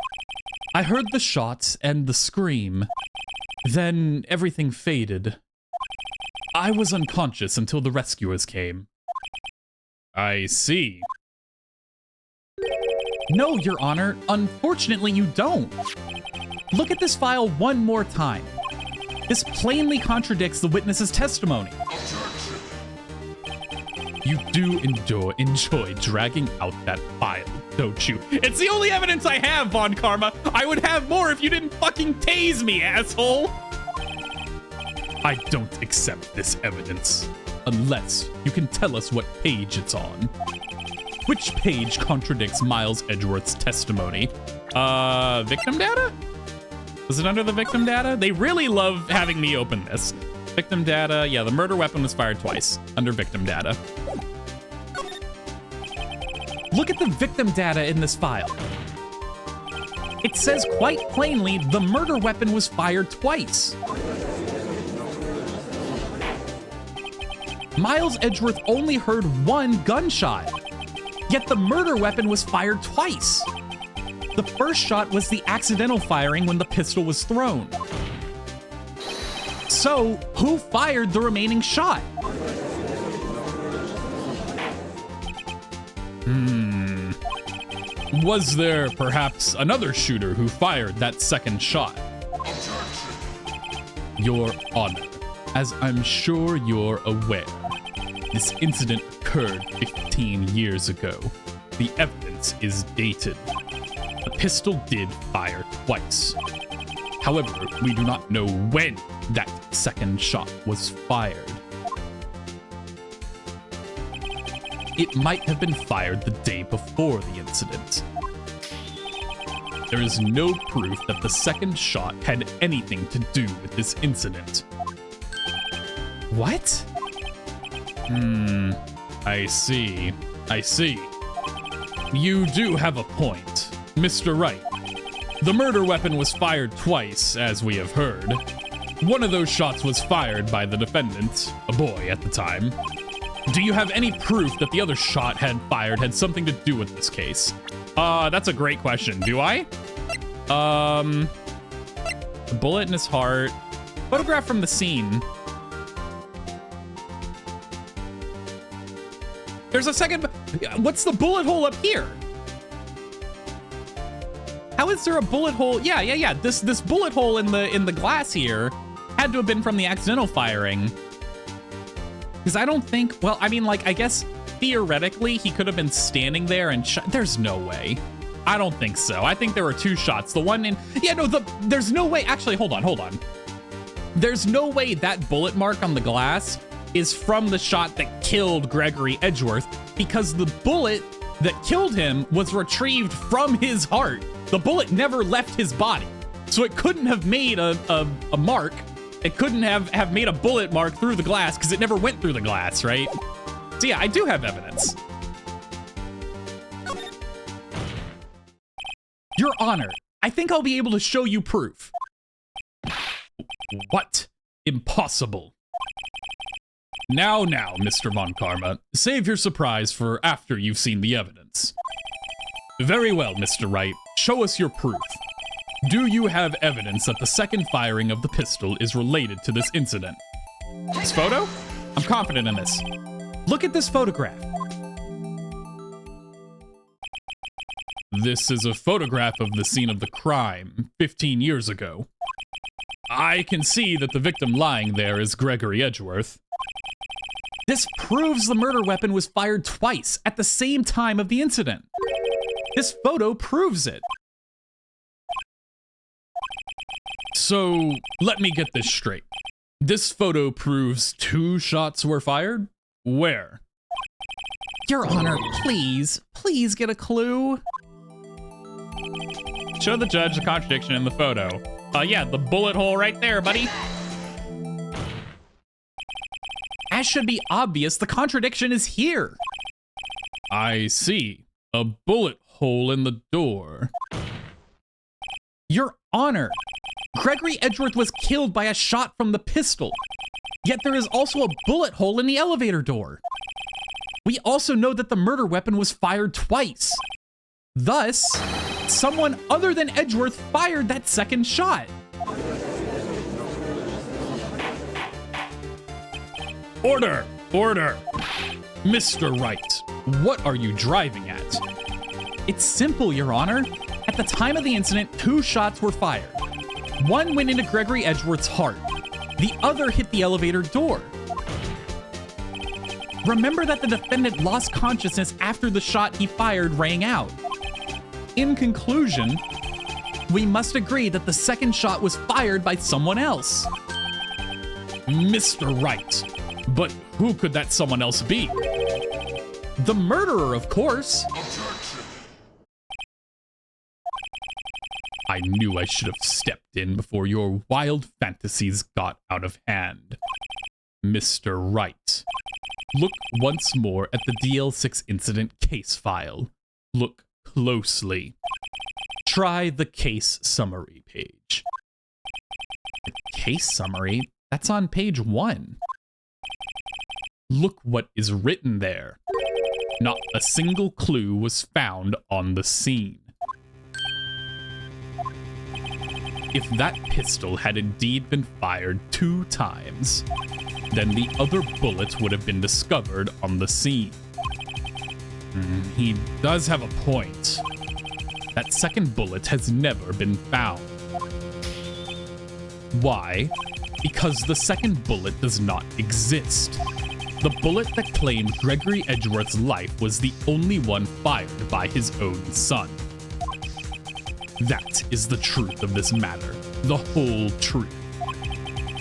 I heard the shot and the scream. Then everything faded. I was unconscious until the rescuers came. I see. No, Your Honor. Unfortunately, you don't. Look at this file one more time. This plainly contradicts the witness's testimony. You do enjoy dragging out that file, don't you? It's the only evidence I have, Von Karma. I would have more if you didn't fucking tase me, asshole. I don't accept this evidence, unless you can tell us what page it's on. Which page contradicts Miles Edgeworth's testimony? Victim data? Was it under the victim data? They really love having me open this. Victim data, yeah, the murder weapon was fired twice, under victim data. Look at the victim data in this file. It says quite plainly the murder weapon was fired twice. Miles Edgeworth only heard 1 gunshot, yet the murder weapon was fired twice. The first shot was the accidental firing when the pistol was thrown. So, who fired the remaining shot? Was there perhaps another shooter who fired that second shot? Your Honor, as I'm sure you're aware, this incident occurred 15 years ago. The evidence is dated. The pistol did fire twice. However, we do not know when that second shot was fired. It might have been fired the day before the incident. There is no proof that the second shot had anything to do with this incident. What? I see. You do have a point, Mr. Wright. The murder weapon was fired twice, as we have heard. One of those shots was fired by the defendant, a boy at the time. Do you have any proof that the other shot had something to do with this case? That's a great question. Do I? The bullet in his heart. Photograph from the scene. There's a second. What's the bullet hole up here? How is there a bullet hole? Yeah. This bullet hole in the glass here had to have been from the accidental firing. Because I don't think, well, I mean, like, I guess theoretically he could have been standing there and there's no way. I don't think so. I think there were two shots. The one in, there's no way. Actually, hold on. There's no way that bullet mark on the glass is from the shot that killed Gregory Edgeworth, because the bullet that killed him was retrieved from his heart. The bullet never left his body. So it couldn't have made a mark. It couldn't have made a bullet mark through the glass because it never went through the glass, right? So yeah, I do have evidence. Your Honor, I think I'll be able to show you proof. What? Impossible. Now, Mr. Von Karma, save your surprise for after you've seen the evidence. Very well, Mr. Wright, show us your proof. Do you have evidence that the second firing of the pistol is related to this incident? This photo? I'm confident in this. Look at this photograph. This is a photograph of the scene of the crime 15 years ago. I can see that the victim lying there is Gregory Edgeworth. This proves the murder weapon was fired twice at the same time of the incident. This photo proves it. So, let me get this straight. This photo proves two shots were fired? Where? Your Honor, please get a clue. Show the judge the contradiction in the photo. Yeah, the bullet hole right there, buddy. As should be obvious, the contradiction is here. I see. A bullet hole in the door. Your Honor, Gregory Edgeworth was killed by a shot from the pistol. Yet there is also a bullet hole in the elevator door. We also know that the murder weapon was fired twice. Thus, someone other than Edgeworth fired that second shot. Order! Mr. Wright, what are you driving at? It's simple, Your Honor. At the time of the incident, two shots were fired. One went into Gregory Edgeworth's heart. The other hit the elevator door. Remember that the defendant lost consciousness after the shot he fired rang out. In conclusion, we must agree that the second shot was fired by someone else. Mr. Wright, but who could that someone else be? The murderer, of course. I knew I should have stepped in before your wild fantasies got out of hand. Mr. Wright, look once more at the DL6 incident case file. Look closely. Try the case summary page. The case summary? That's on page 1. Look what is written there. Not a single clue was found on the scene. If that pistol had indeed been fired 2 times, then the other bullets would have been discovered on the scene. He does have a point. That second bullet has never been found. Why? Because the second bullet does not exist. The bullet that claimed Gregory Edgeworth's life was the only one fired by his own son. That is the truth of this matter, the whole truth.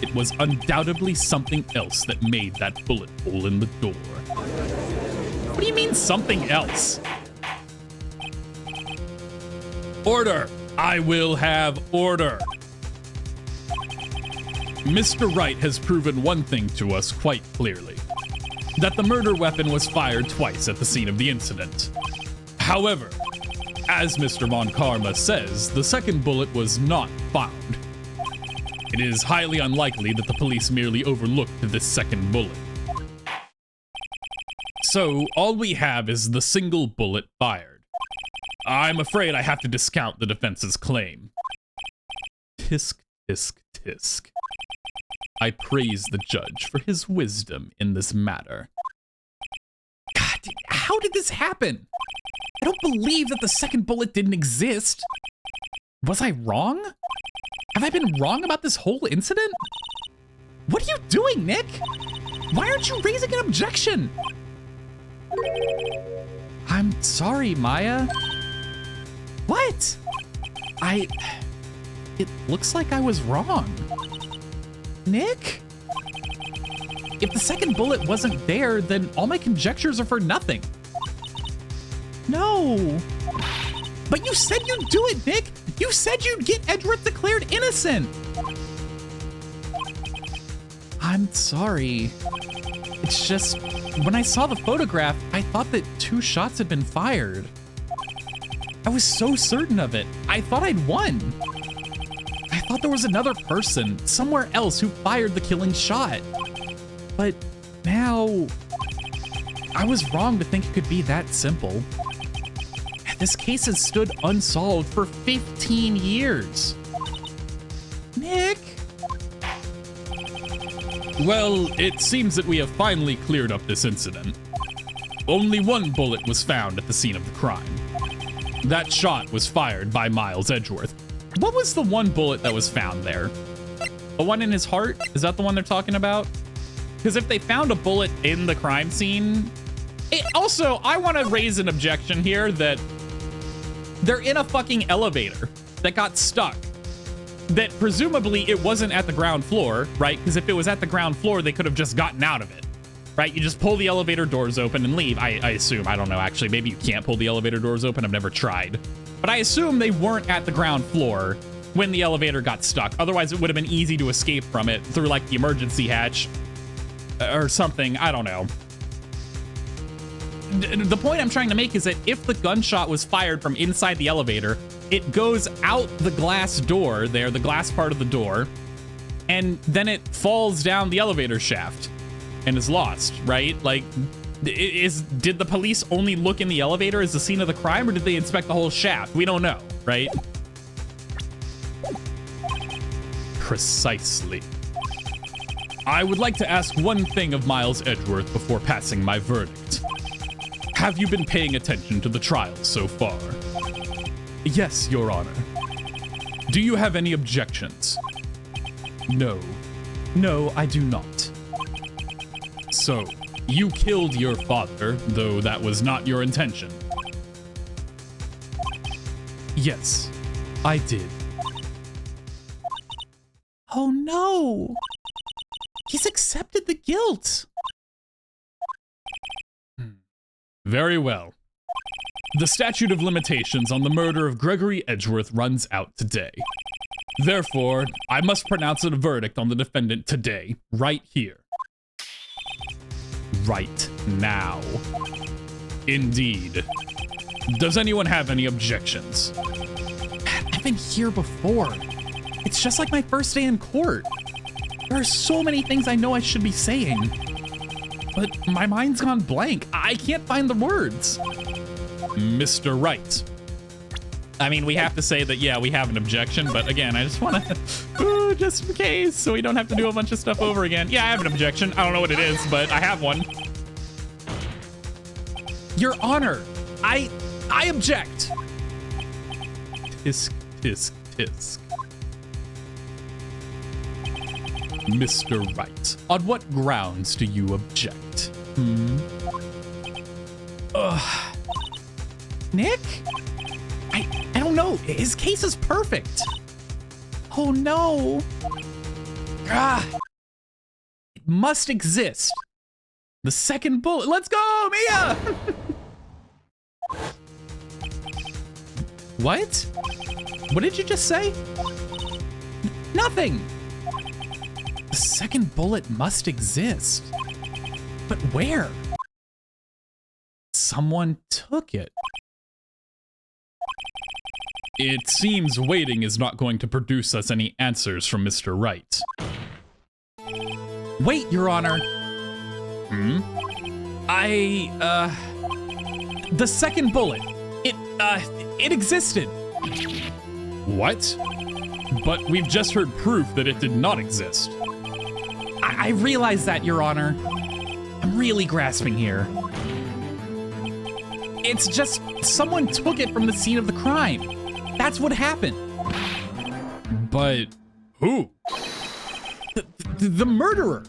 It was undoubtedly something else that made that bullet hole in the door. What do you mean, something else? Order! I will have order! Mr. Wright has proven one thing to us quite clearly. That the murder weapon was fired twice at the scene of the incident. However, as Mr. Von Karma says, the second bullet was not found. It is highly unlikely that the police merely overlooked this second bullet. So, all we have is the single bullet fired. I'm afraid I have to discount the defense's claim. Tisk, tisk, tisk. I praise the judge for his wisdom in this matter. God, how did this happen? I don't believe that the second bullet didn't exist. Was I wrong? Have I been wrong about this whole incident? What are you doing, Nick? Why aren't you raising an objection? I'm sorry, Maya. What? It looks like I was wrong. Nick? If the second bullet wasn't there, then all my conjectures are for nothing. No. But you said you'd do it, Nick. You said you'd get Edgeworth declared innocent. I'm sorry. It's just, when I saw the photograph, I thought that 2 shots had been fired. I was so certain of it. I thought I'd won. I thought there was another person somewhere else who fired the killing shot. But now, I was wrong to think it could be that simple. This case has stood unsolved for 15 years. Nick? Well, it seems that we have finally cleared up this incident. Only 1 bullet was found at the scene of the crime. That shot was fired by Miles Edgeworth. What was the 1 bullet that was found there? The one in his heart? Is that the one they're talking about? Because if they found a bullet in the crime scene... Also, I want to raise an objection here that they're in a fucking elevator that got stuck. That presumably it wasn't at the ground floor, right? Because if it was at the ground floor, they could have just gotten out of it, right? You just pull the elevator doors open and leave. I assume. I don't know, actually. Maybe you can't pull the elevator doors open. I've never tried. But I assume they weren't at the ground floor when the elevator got stuck. Otherwise, it would have been easy to escape from it through, like, the emergency hatch or something. I don't know. The point I'm trying to make is that if the gunshot was fired from inside the elevator, it goes out the glass door there, the glass part of the door, and then it falls down the elevator shaft and is lost, right? Like, did the police only look in the elevator as the scene of the crime, or did they inspect the whole shaft? We don't know, right? Precisely. I would like to ask one thing of Miles Edgeworth before passing my verdict. Have you been paying attention to the trial so far? Yes, Your Honor. Do you have any objections? No. No, I do not. So, you killed your father, though that was not your intention. Yes, I did. Oh no! He's accepted the guilt! Very well. The statute of limitations on the murder of Gregory Edgeworth runs out today. Therefore, I must pronounce a verdict on the defendant today, right here. Right now. Indeed. Does anyone have any objections? I've been here before. It's just like my first day in court. There are so many things I know I should be saying, but my mind's gone blank. I can't find the words. Mr. Wright. I mean, we have to say that, yeah, we have an objection, but again, I just want to, just in case, so we don't have to do a bunch of stuff over again. Yeah, I have an objection. I don't know what it is, but I have one. Your Honor, I object. Tisk, tisk, tisk. Mr. Wright, on what grounds do you object? Nick? I don't know. His case is perfect. Oh no. It must exist. The second bullet. Let's go, Mia! What? What did you just say? Nothing. The second bullet must exist. But where? Someone took it. It seems waiting is not going to produce us any answers from Mr. Wright. Wait, Your Honor. The second bullet. It existed. What? But we've just heard proof that it did not exist. I realize that, Your Honor. I'm really grasping here. It's just someone took it from the scene of the crime. That's what happened. But who? The murderer.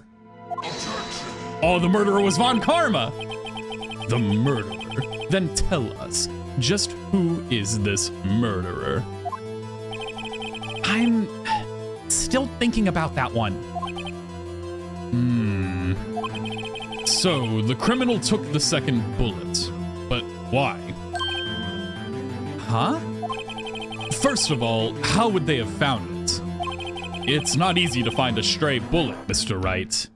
Oh, the murderer was Von Karma. The murderer. Then tell us, just who is this murderer? I'm still thinking about that one. So, the criminal took the second bullet, but why? Huh? First of all, how would they have found it? It's not easy to find a stray bullet, Mr. Wright.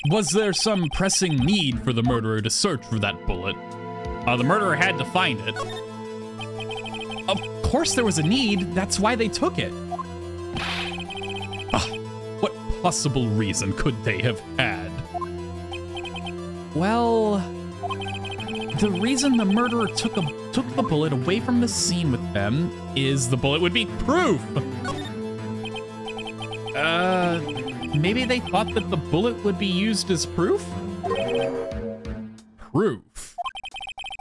Was there some pressing need for the murderer to search for that bullet? The murderer had to find it. Of course there was a need, that's why they took it. What possible reason could they have had? Well, the reason the murderer took the bullet away from the scene with them is the bullet would be proof. Maybe they thought that the bullet would be used as proof? Proof?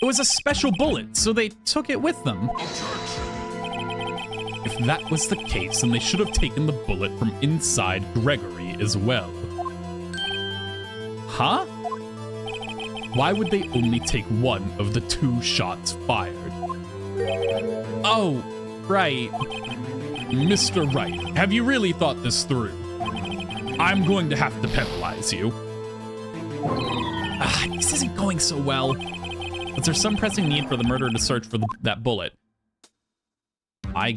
It was a special bullet, so they took it with them. If that was the case, then they should have taken the bullet from inside Gregory as well. Huh? Why would they only take one of the 2 shots fired? Oh, right. Mr. Wright, have you really thought this through? I'm going to have to penalize you. This isn't going so well. Was there some pressing need for the murderer to search for that bullet? I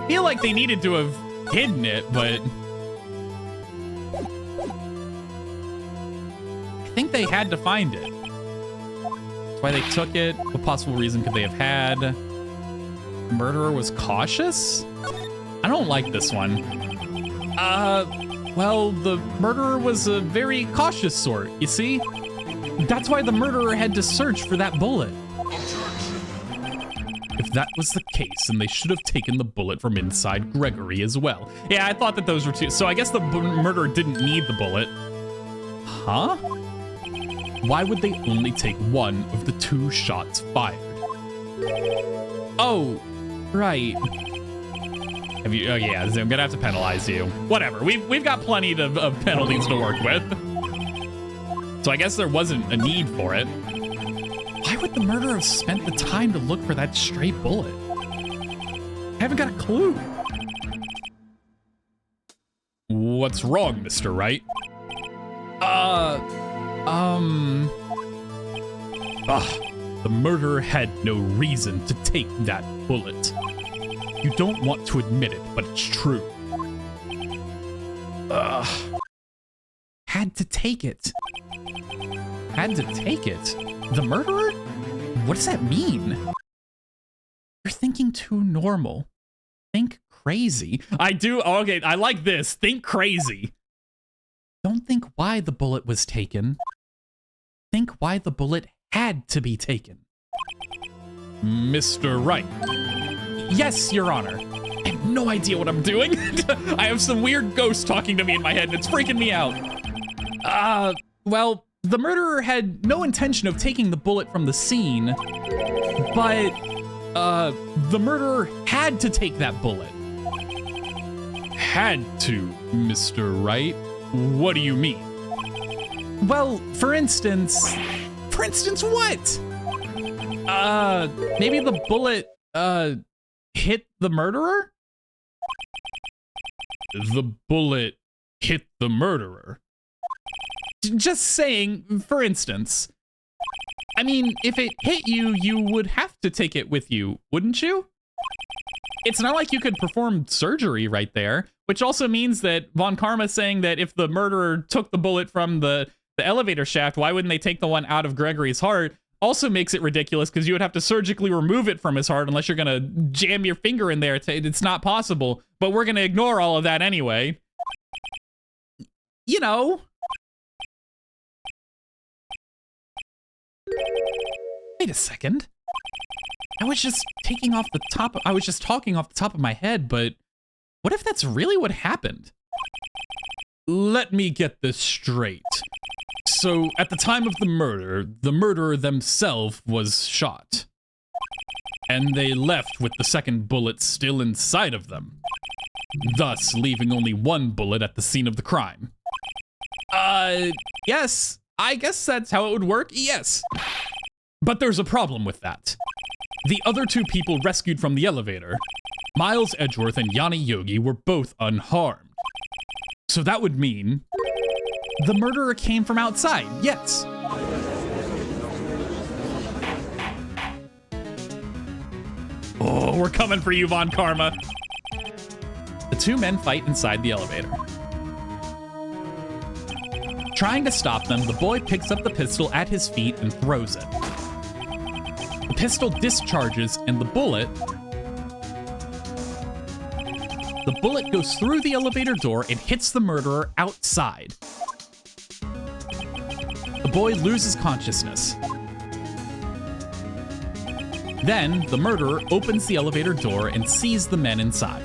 feel like they needed to have hidden it, but I think they had to find it. That's why they took it. What possible reason could they have had? The murderer was cautious? I don't like this one. Well, the murderer was a very cautious sort, you see? That's why the murderer had to search for that bullet. If that was the case, then they should have taken the bullet from inside Gregory as well. Yeah, I thought that those were 2. So I guess the murderer didn't need the bullet. Huh? Why would they only take one of the 2 shots fired? Oh, right. Have you? Oh yeah, I'm gonna have to penalize you. Whatever. We've got plenty of penalties to work with. So I guess there wasn't a need for it. Why would the murderer have spent the time to look for that stray bullet? I haven't got a clue. What's wrong, Mr. Wright? The murderer had no reason to take that bullet. You don't want to admit it, but it's true. Had to take it. Had to take it? The murderer? What does that mean? You're thinking too normal. Think crazy. I do. Okay, I like this. Think crazy. Don't think why the bullet was taken. Think why the bullet had to be taken. Mr. Wright. Yes, Your Honor. I have no idea what I'm doing. I have some weird ghost talking to me in my head and it's freaking me out. Well, the murderer had no intention of taking the bullet from the scene, but, the murderer had to take that bullet. Had to, Mr. Wright? What do you mean? Well, for instance what? Maybe the bullet, hit the murderer? The bullet hit the murderer. Just saying, for instance. I mean, if it hit you, you would have to take it with you, wouldn't you? It's not like you could perform surgery right there, which also means that Von Karma's saying that if the murderer took the bullet from the elevator shaft, why wouldn't they take the one out of Gregory's heart? also makes it ridiculous because you would have to surgically remove it from his heart unless you're gonna jam your finger in there. It's not possible, but we're gonna ignore all of that anyway. You know. Wait a second. I was just talking off the top of my head, but what if that's really what happened? Let me get this straight. So, at the time of the murderer themselves was shot. And they left with the second bullet still inside of them, thus leaving only one bullet at the scene of the crime. Yes, I guess that's how it would work, yes. But there's a problem with that. The other two people rescued from the elevator, Miles Edgeworth and Yanni Yogi, were both unharmed. So that would mean the murderer came from outside, yes. Oh, we're coming for you, Von Karma. The two men fight inside the elevator. Trying to stop them, the boy picks up the pistol at his feet and throws it. The pistol discharges and the bullet goes through the elevator door and hits the murderer outside. The boy loses consciousness. Then, the murderer opens the elevator door and sees the men inside.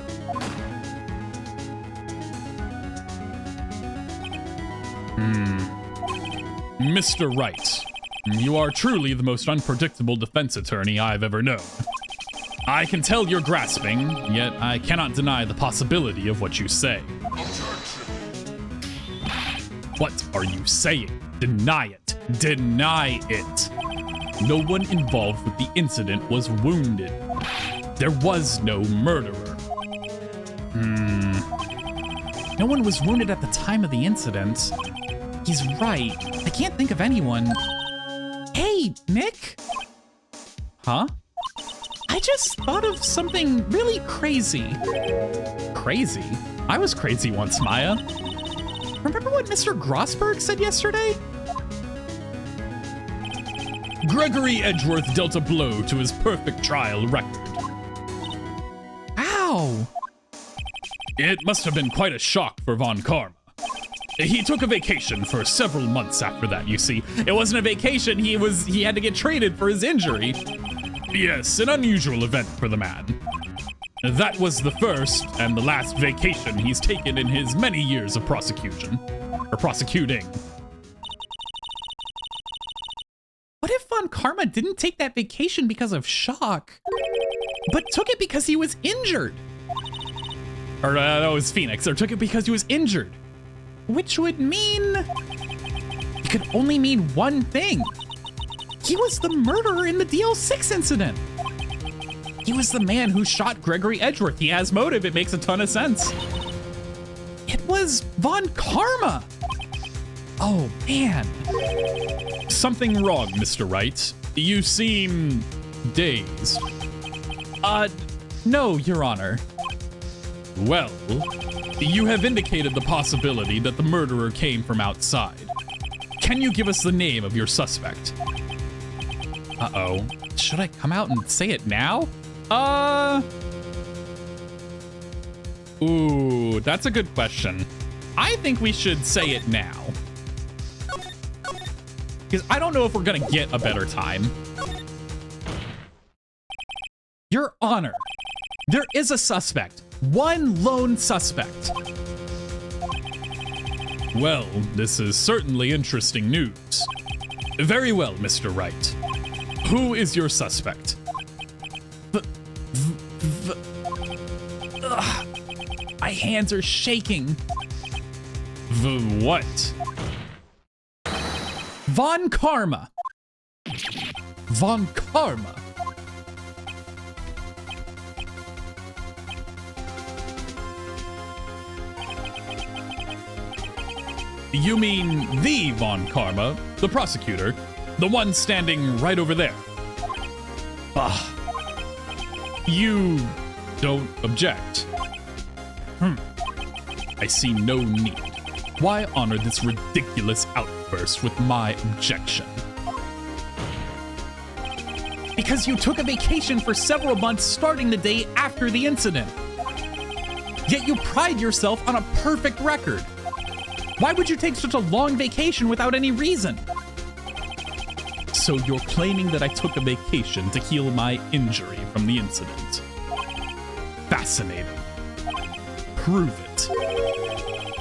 Mr. Wright, you are truly the most unpredictable defense attorney I've ever known. I can tell you're grasping, yet I cannot deny the possibility of what you say. What are you saying? Deny it. Deny it. No one involved with the incident was wounded. There was no murderer. No one was wounded at the time of the incident. He's right. I can't think of anyone. Hey, Nick? Huh? I just thought of something really crazy. Crazy? I was crazy once, Maya. Remember what Mr. Grossberg said yesterday? Gregory Edgeworth dealt a blow to his perfect trial record. Ow! It must have been quite a shock for Von Karma. He took a vacation for several months after that, you see. It wasn't a vacation, he had to get treated for his injury. Yes, an unusual event for the man. That was the first and the last vacation he's taken in his many years of prosecution. Or prosecuting. What if Von Karma didn't take that vacation because of shock, but took it because he was injured? Or that was Phoenix, or took it because he was injured. Which would mean... it could only mean one thing. He was the murderer in the DL6 incident. He was the man who shot Gregory Edgeworth. He has motive. It makes a ton of sense. It was Von Karma. Oh, man. Something wrong, Mr. Wright. You seem dazed. No, Your Honor. Well, you have indicated the possibility that the murderer came from outside. Can you give us the name of your suspect? Uh-oh. Should I come out and say it now? Ooh, that's a good question. I think we should say it now. Because I don't know if we're gonna get a better time. Your Honor, there is a suspect. One lone suspect. Well, this is certainly interesting news. Very well, Mr. Wright. Who is your suspect? My hands are shaking. What? Von Karma. Von Karma. You mean the Von Karma, the prosecutor, the one standing right over there? Bah. You don't object. I see no need. Why honor this ridiculous outburst with my objection? Because you took a vacation for several months starting the day after the incident. Yet you pride yourself on a perfect record. Why would you take such a long vacation without any reason? So you're claiming that I took a vacation to heal my injury from the incident. Fascinating. Prove it.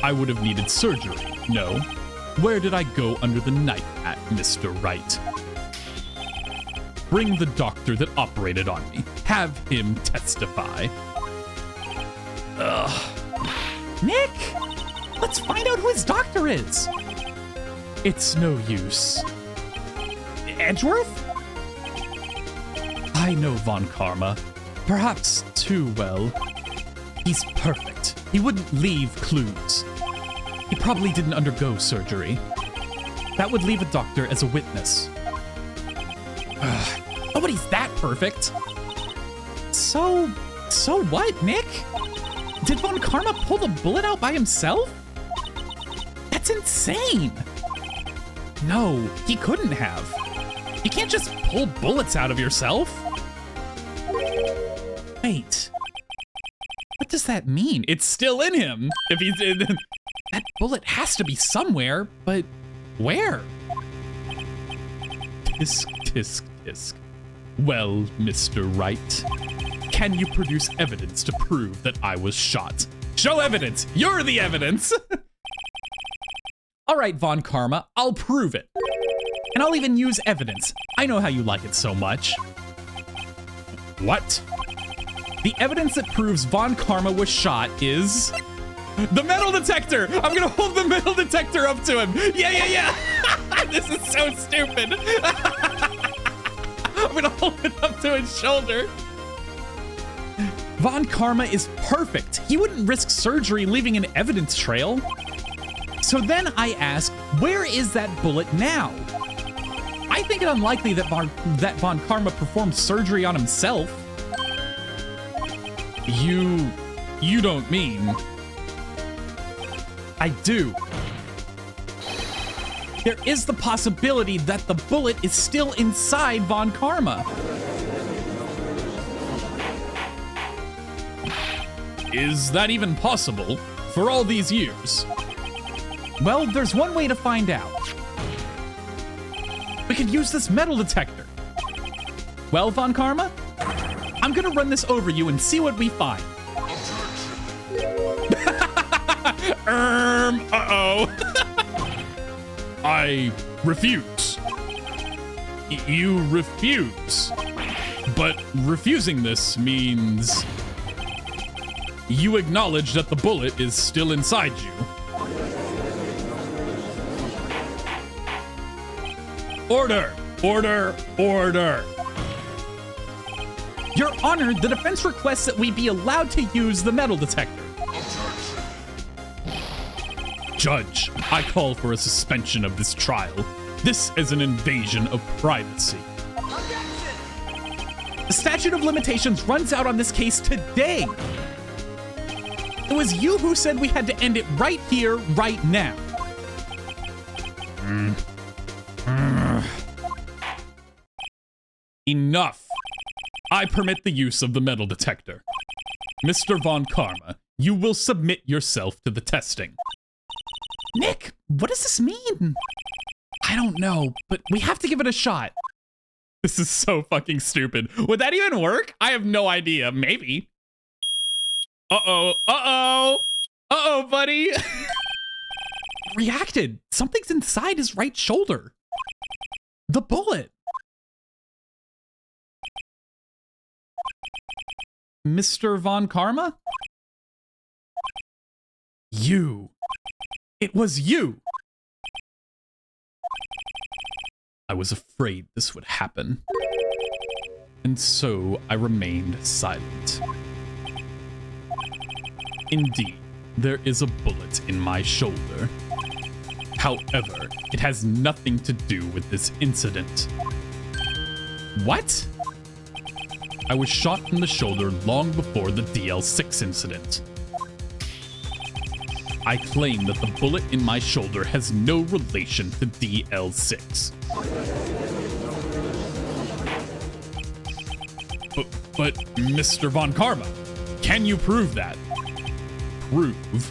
I would have needed surgery, no? Where did I go under the knife at, Mr. Wright? Bring the doctor that operated on me. Have him testify. Ugh. Nick! Let's find out who his doctor is. It's no use. Edgeworth? I know Von Karma. Perhaps too well. He's perfect. He wouldn't leave clues. He probably didn't undergo surgery. That would leave a doctor as a witness. Nobody's that perfect. So what, Nick? Did Von Karma pull the bullet out by himself? That's insane. No, he couldn't have. You can't just pull bullets out of yourself. Wait. What does that mean? It's still in him. If he's in... That bullet has to be somewhere, but where? Tisk, tisk, tisk. Well, Mr. Wright, can you produce evidence to prove that I was shot? Show evidence! You're the evidence! All right, Von Karma, I'll prove it. And I'll even use evidence. I know how you like it so much. What? The evidence that proves Von Karma was shot is... the metal detector! I'm gonna hold the metal detector up to him! Yeah! This is so stupid! I'm gonna hold it up to his shoulder. Von Karma is perfect. He wouldn't risk surgery leaving an evidence trail. So then I ask, where is that bullet now? I think it unlikely that Von Karma performed surgery on himself. You don't mean... I do. There is the possibility that the bullet is still inside Von Karma. Is that even possible? For all these years? Well, there's one way to find out. We could use this metal detector. Well, Von Karma, I'm gonna run this over you and see what we find. Uh-oh. I refuse. You refuse. But refusing this means you acknowledge that the bullet is still inside you. Order! Order! Order! Your Honor, the defense requests that we be allowed to use the metal detector. Judge, I call for a suspension of this trial. This is an invasion of privacy. The statute of limitations runs out on this case today. It was you who said we had to end it right here, right now. Enough. I permit the use of the metal detector. Mr. Von Karma, you will submit yourself to the testing. Nick, what does this mean? I don't know, but we have to give it a shot. This is so fucking stupid. Would that even work? I have no idea. Maybe. Uh-oh. Uh-oh. Uh-oh, buddy. Reacted. Something's inside his right shoulder. The bullet. Mr. Von Karma? You. It was you. I was afraid this would happen. And so I remained silent. Indeed, there is a bullet in my shoulder. However, it has nothing to do with this incident. What? I was shot in the shoulder long before the DL6 incident. I claim that the bullet in my shoulder has no relation to DL6. But Mr. Von Karma, can you prove that? Prove?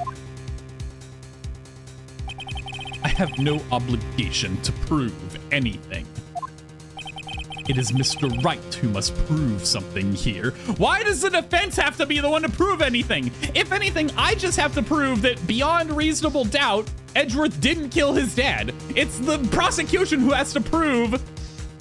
I have no obligation to prove anything. It is Mr. Wright who must prove something here. Why does the defense have to be the one to prove anything? If anything, I just have to prove that beyond reasonable doubt, Edgeworth didn't kill his dad. It's the prosecution who has to prove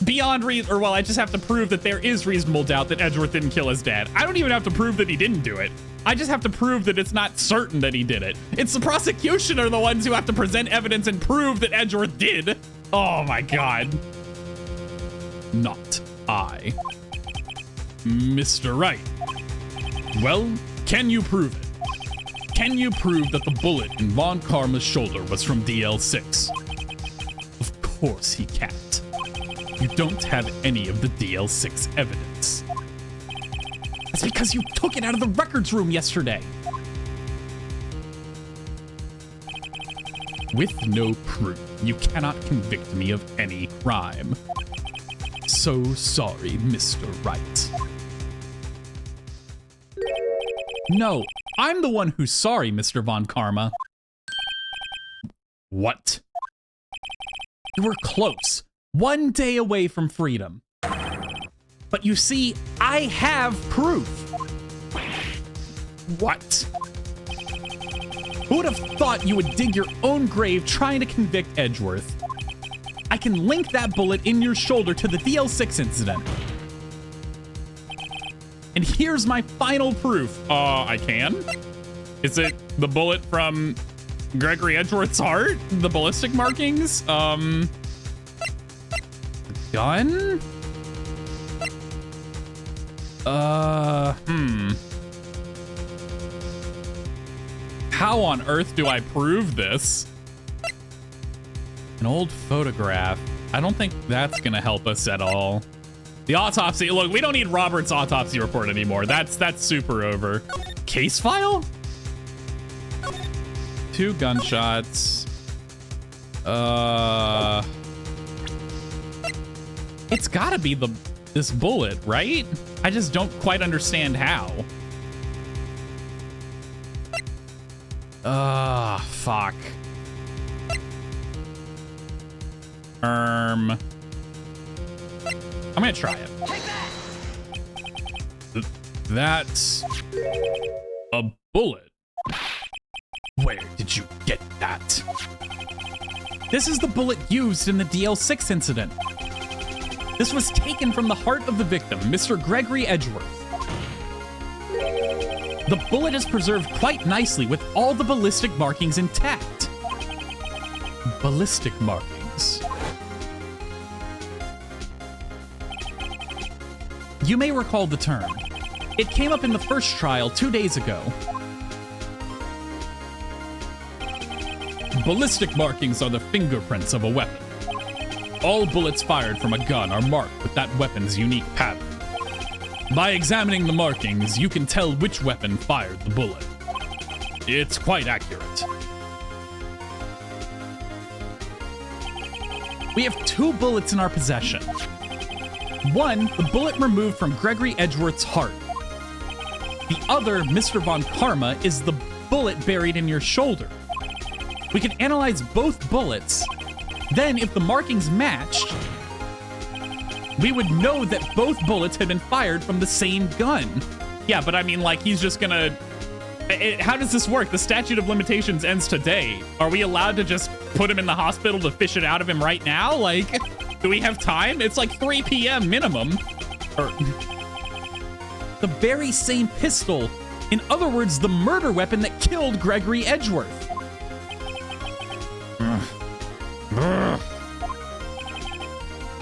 I just have to prove that there is reasonable doubt that Edgeworth didn't kill his dad. I don't even have to prove that he didn't do it. I just have to prove that it's not certain that he did it. It's the prosecution are the ones who have to present evidence and prove that Edgeworth did. Oh my God. Not I. Mr. Wright. Well, can you prove it? Can you prove that the bullet in Von Karma's shoulder was from DL6? Of course he can't. You don't have any of the DL6 evidence. That's because you took it out of the records room yesterday. With no proof, you cannot convict me of any crime. So sorry, Mr. Wright. No, I'm the one who's sorry, Mr. Von Karma. What? You were close. 1 day away from freedom. But you see, I have proof. What? Who would have thought you would dig your own grave trying to convict Edgeworth? I can link that bullet in your shoulder to the DL6 incident. And here's my final proof. I can? Is it the bullet from Gregory Edgeworth's heart? The ballistic markings? Gun? How on earth do I prove this? An old photograph. I don't think that's gonna help us at all. The autopsy, look, we don't need Robert's autopsy report anymore. That's super over. Case file? 2 gunshots. It's gotta be this bullet, right? I just don't quite understand how. Fuck. I'm gonna try it. That's a bullet. Where did you get that? This is the bullet used in the DL6 incident. This was taken from the heart of the victim, Mr. Gregory Edgeworth. The bullet is preserved quite nicely with all the ballistic markings intact. Ballistic markings. You may recall the term. It came up in the first trial 2 days ago. Ballistic markings are the fingerprints of a weapon. All bullets fired from a gun are marked with that weapon's unique pattern. By examining the markings, you can tell which weapon fired the bullet. It's quite accurate. We have 2 bullets in our possession. One, the bullet removed from Gregory Edgeworth's heart. The other, Mr. Von Karma, is the bullet buried in your shoulder. We can analyze both bullets. Then, if the markings matched, we would know that both bullets had been fired from the same gun. Yeah, but I mean, like, he's just gonna... how does this work? The statute of limitations ends today. Are we allowed to just put him in the hospital to fish it out of him right now? Like, do we have time? It's like 3 p.m. minimum. Or... the very same pistol. In other words, the murder weapon that killed Gregory Edgeworth.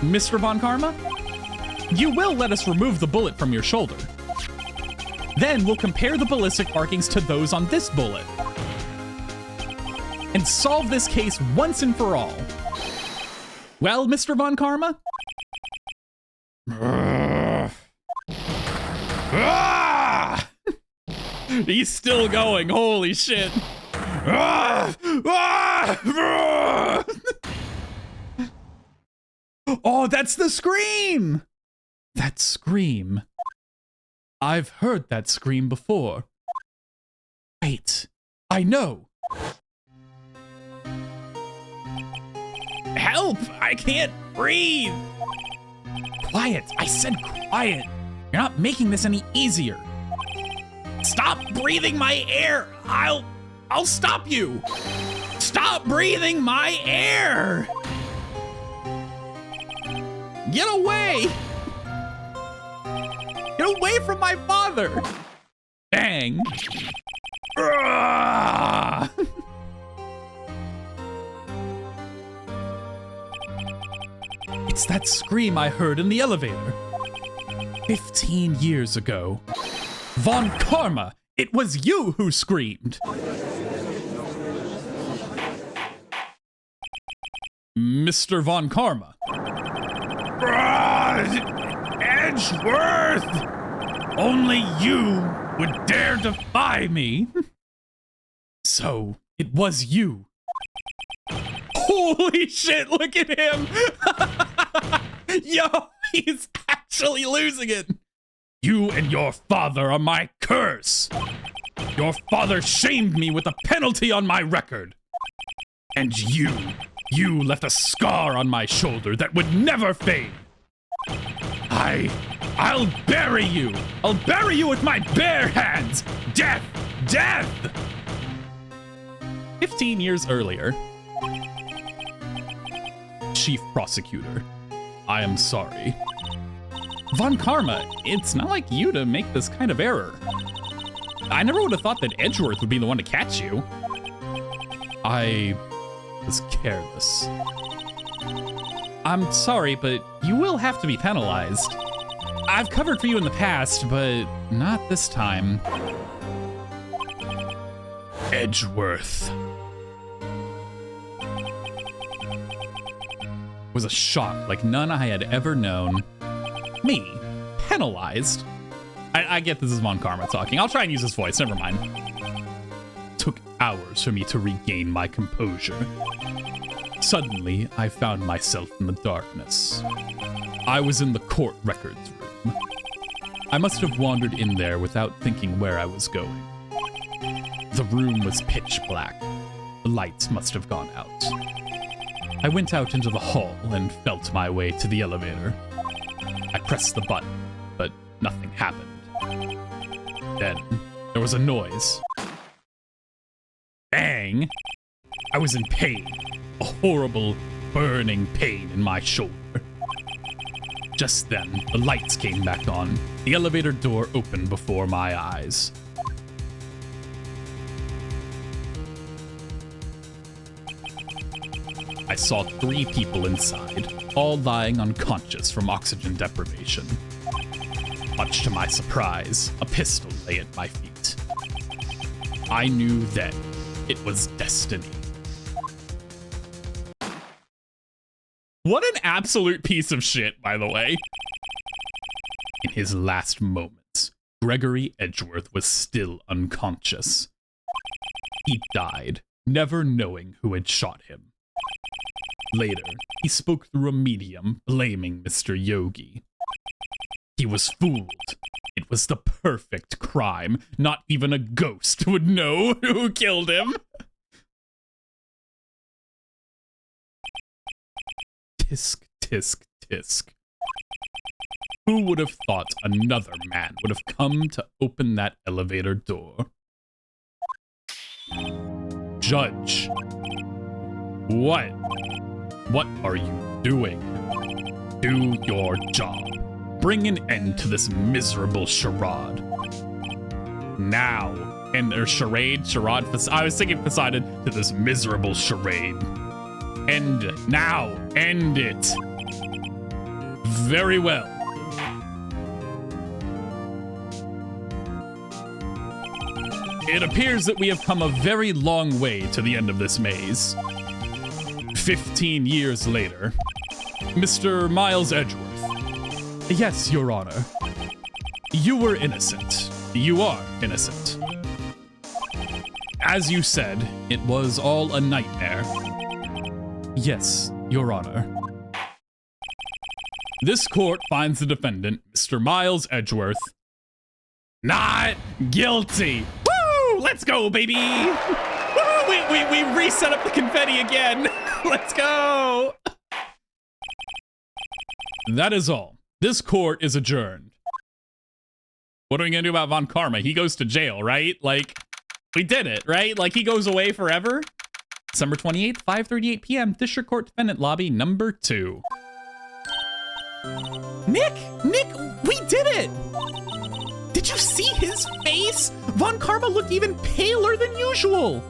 Mr. Von Karma, you will let us remove the bullet from your shoulder. Then we'll compare the ballistic markings to those on this bullet and solve this case once and for all. Well, Mr. Von Karma? He's still going, holy shit. Oh, that's the scream! That scream I've heard that scream before. Wait, I know. Help! I can't breathe! Quiet, I said quiet. You're not making this any easier. Stop breathing my air! I'll stop you! Stop breathing my air! Get away! Get away from my father! Bang! It's that scream I heard in the elevator. 15 years ago. Von Karma! It was you who screamed! Mr. Von Karma. Edgeworth! Only you would dare defy me! So, it was you. Holy shit, look at him! Yo, he's actually losing it! You and your father are my curse! Your father shamed me with a penalty on my record! And you left a scar on my shoulder that would never fade! I'll bury you! I'll bury you with my bare hands! Death! Death! 15 years earlier. Chief Prosecutor, I am sorry. Von Karma, it's not like you to make this kind of error. I never would have thought that Edgeworth would be the one to catch you. I was careless. I'm sorry, but you will have to be penalized. I've covered for you in the past, but not this time. Edgeworth. Was a shock like none I had ever known. Me, penalized? I get this is Von Karma talking. I'll try and use his voice, never mind. Took hours for me to regain my composure. Suddenly, I found myself in the darkness. I was in the court records room. I must have wandered in there without thinking where I was going. The room was pitch black. The lights must have gone out. I went out into the hall and felt my way to the elevator. I pressed the button, but nothing happened. Then, there was a noise. Bang! I was in pain. A horrible, burning pain in my shoulder. Just then, the lights came back on. The elevator door opened before my eyes. I saw 3 people inside, all lying unconscious from oxygen deprivation. Much to my surprise, a pistol lay at my feet. I knew then it was destiny. What an absolute piece of shit, by the way. In his last moments, Gregory Edgeworth was still unconscious. He died, never knowing who had shot him. Later, he spoke through a medium, blaming Mr. Yogi. He was fooled. It was the perfect crime. Not even a ghost would know who killed him. Tisk, tisk, tisk. Who would have thought another man would have come to open that elevator door? Judge. What? What are you doing? Do your job. Bring an end to this miserable charade. Now. Charade? I was thinking Poseidon to this miserable charade. End it. Now. End it. Very well. It appears that we have come a very long way to the end of this maze. 15 years later, Mr. Miles Edgeworth. Yes, Your Honor. You were innocent. You are innocent. As you said, it was all a nightmare. Yes, Your Honor. This court finds the defendant, Mr. Miles Edgeworth, Not guilty. Woo! Let's go, baby. Woo! We reset up the confetti again. Let's go. That is all. This court is adjourned. What are we gonna do about Von Karma? He goes to jail, right? Like, we did it, right? Like, he goes away forever. December 28th, 5:38 p.m. District Court Defendant Lobby number 2. Nick, we did it! Did you see his face? Von Karma looked even paler than usual.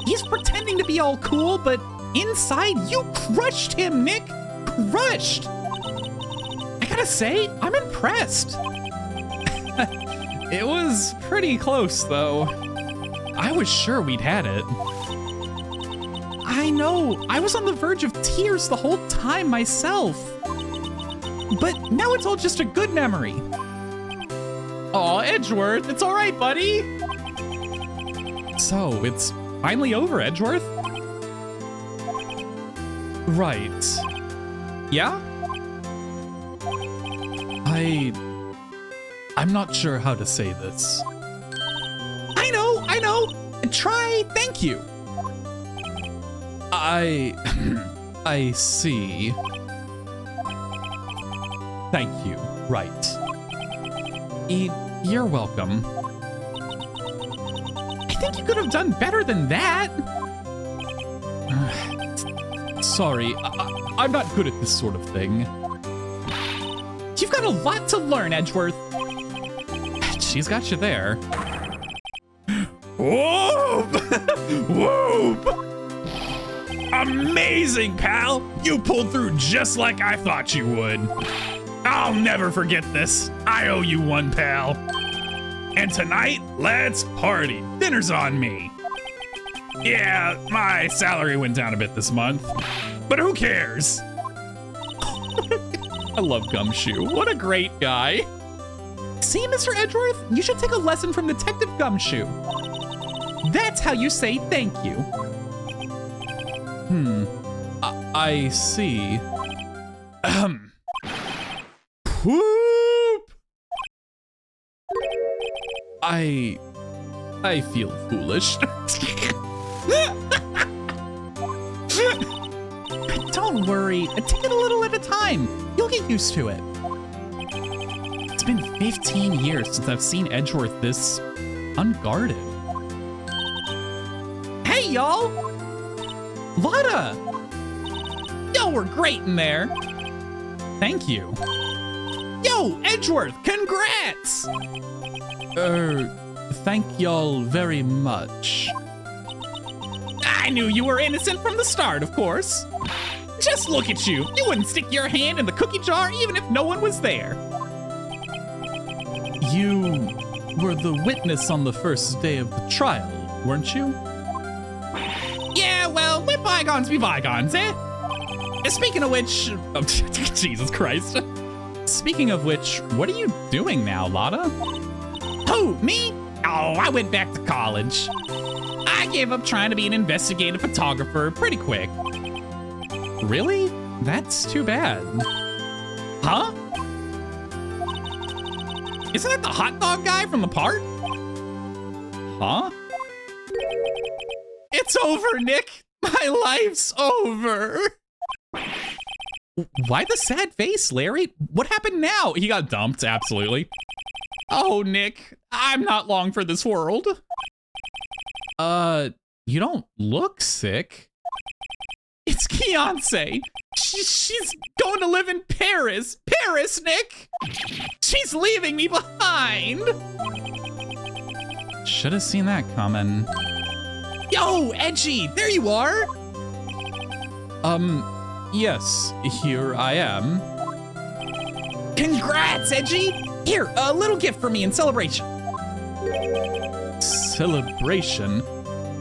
He's pretending to be all cool, but inside, you crushed him, Nick. Crushed. I gotta say, I'm impressed. It was pretty close, though. I was sure we'd had it. I know, I was on the verge of tears the whole time myself. But now it's all just a good memory. Aw, Edgeworth, it's all right, buddy. So, it's finally over, Edgeworth? Right. Yeah? I'm not sure how to say this. I know. Try thank you. I see. Thank you. Right. You're welcome. I think you could have done better than that. Sorry, I'm not good at this sort of thing. You've got a lot to learn, Edgeworth. She's got you there. Whoop! Whoop! Amazing, pal! You pulled through just like I thought you would. I'll never forget this. I owe you one, pal. And tonight, let's party. Dinner's on me. Yeah, my salary went down a bit this month, but who cares? I love Gumshoe. What a great guy. See, Mr. Edgeworth, you should take a lesson from Detective Gumshoe. That's how you say thank you. I see. Whoop! I feel foolish. Don't worry, take it a little at a time. You'll get used to it. It's been 15 years since I've seen Edgeworth this unguarded. Hey, y'all! Lotta! Y'all were great in there. Thank you. Yo, Edgeworth, congrats! Thank y'all very much. I knew you were innocent from the start, of course. Just look at you. You wouldn't stick your hand in the cookie jar even if no one was there. You were the witness on the first day of the trial, weren't you? Yeah, well, let bygones be bygones, eh? Speaking of which... Oh, Jesus Christ. Speaking of which, what are you doing now, Lotta? Who, me? Oh, I went back to college. I gave up trying to be an investigative photographer pretty quick. Really? That's too bad. Huh? Isn't that the hot dog guy from the park? Huh? It's over, Nick. My life's over. Why the sad face, Larry? What happened now? He got dumped, absolutely. Oh, Nick, I'm not long for this world. You don't look sick. It's Beyonce. She's going to live in Paris. Paris, Nick! She's leaving me behind! Should have seen that coming. Yo, Edgy, there you are! Yes, here I am. Congrats, Edgy! Here, a little gift for me in celebration. Celebration?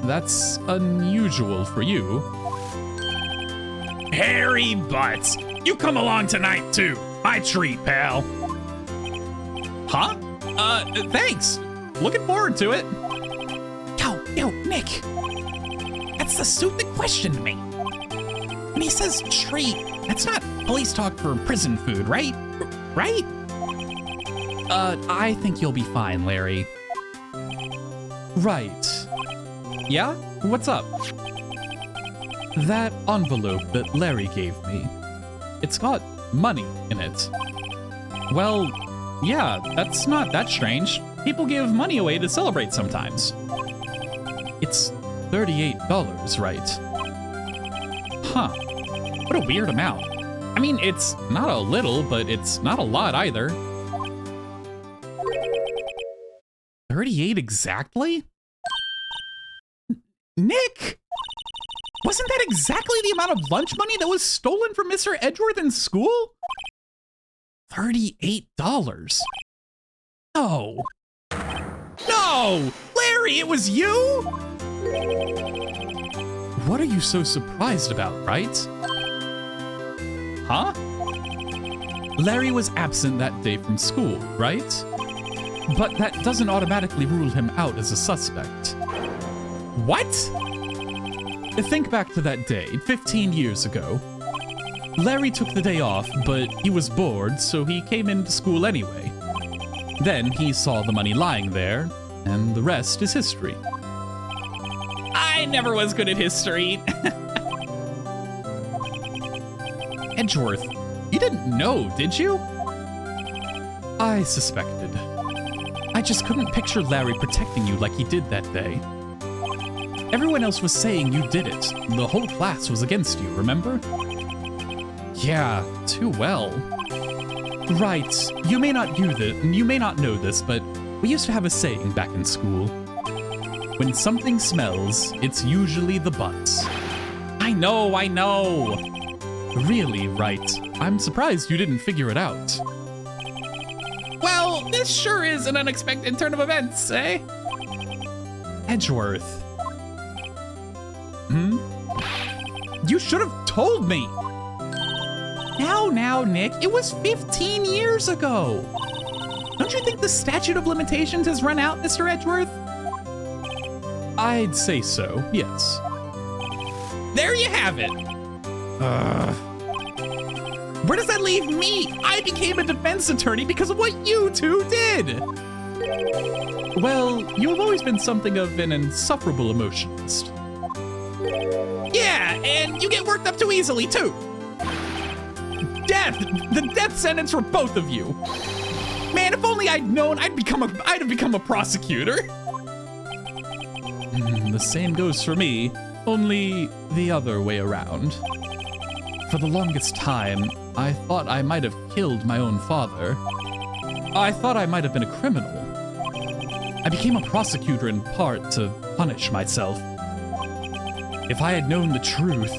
That's unusual for you. Hairy butts! You come along tonight, too. My treat, pal. Huh? Thanks. Looking forward to it. Yo, Nick. That's the suit that questioned me. When he says treat, that's not police talk for prison food, right? Right? I think you'll be fine, Larry. Right. Yeah? What's up? That envelope that Larry gave me, it's got money in it. Well, yeah, that's not that strange. People give money away to celebrate sometimes. It's $38, right? Huh. What a weird amount. I mean, it's not a little, but it's not a lot either. 38 exactly? Nick! Wasn't that exactly the amount of lunch money that was stolen from Mr. Edgeworth in school? $38. No. No! Larry, it was you? What are you so surprised about, right? Huh? Larry was absent that day from school, right? But that doesn't automatically rule him out as a suspect. What? Think back to that day, 15 years ago. Larry took the day off, but he was bored, so he came into school anyway. Then he saw the money lying there, and the rest is history. I never was good at history. Edgeworth, you didn't know, did you? I suspected. I just couldn't picture Larry protecting you like he did that day. Everyone else was saying you did it. The whole class was against you, remember? Yeah, too well. Right, you may not know this, but we used to have a saying back in school. When something smells, it's usually the butts. I know. Really, right. I'm surprised you didn't figure it out. Well, this sure is an unexpected turn of events, eh? Edgeworth. You should have told me. Now, Nick, it was 15 years ago. Don't you think the statute of limitations has run out, Mr. Edgeworth? I'd say so, yes. There you have it. Where does that leave me? I became a defense attorney because of what you two did. Well, you have always been something of an insufferable emotionalist. Yeah, and you get worked up too easily, too. Death! The death sentence for both of you. Man, if only I'd known, I'd have become a prosecutor. The same goes for me, only the other way around. For the longest time, I thought I might have killed my own father. I thought I might have been a criminal. I became a prosecutor in part to punish myself. If I had known the truth,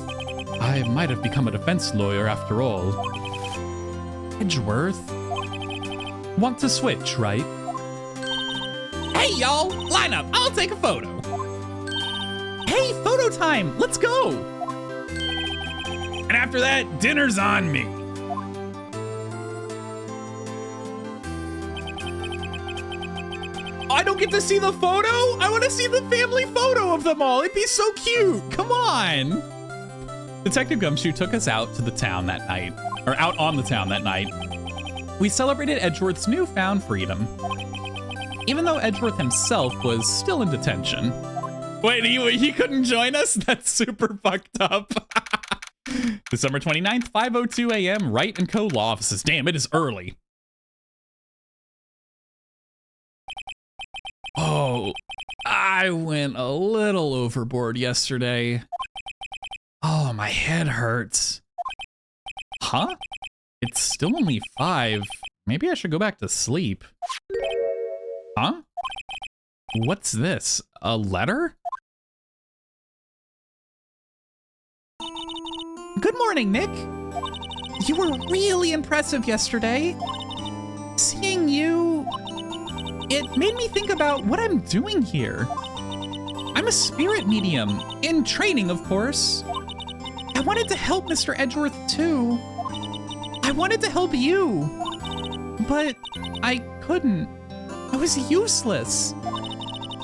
I might have become a defense lawyer after all. Edgeworth? Want to switch, right? Hey, y'all! Line up! I'll take a photo! Hey, photo time! Let's go! And after that, dinner's on me! I don't get to see the photo? I want to see the family photo of them all! It'd be so cute! Come on! Detective Gumshoe took us out to the town that night. Or out on the town that night. We celebrated Edgeworth's newfound freedom. Even though Edgeworth himself was still in detention. Wait, he couldn't join us? That's super fucked up. December 29th, 5:02 a.m., Wright & Co. Law Offices. Damn, it is early. Oh, I went a little overboard yesterday. Oh, my head hurts. Huh? It's still only 5. Maybe I should go back to sleep. Huh? What's this? A letter? Good morning, Nick. You were really impressive yesterday. Seeing you, it made me think about what I'm doing here. I'm a spirit medium, in training, of course. I wanted to help Mr. Edgeworth, too. I wanted to help you, but I couldn't. I was useless.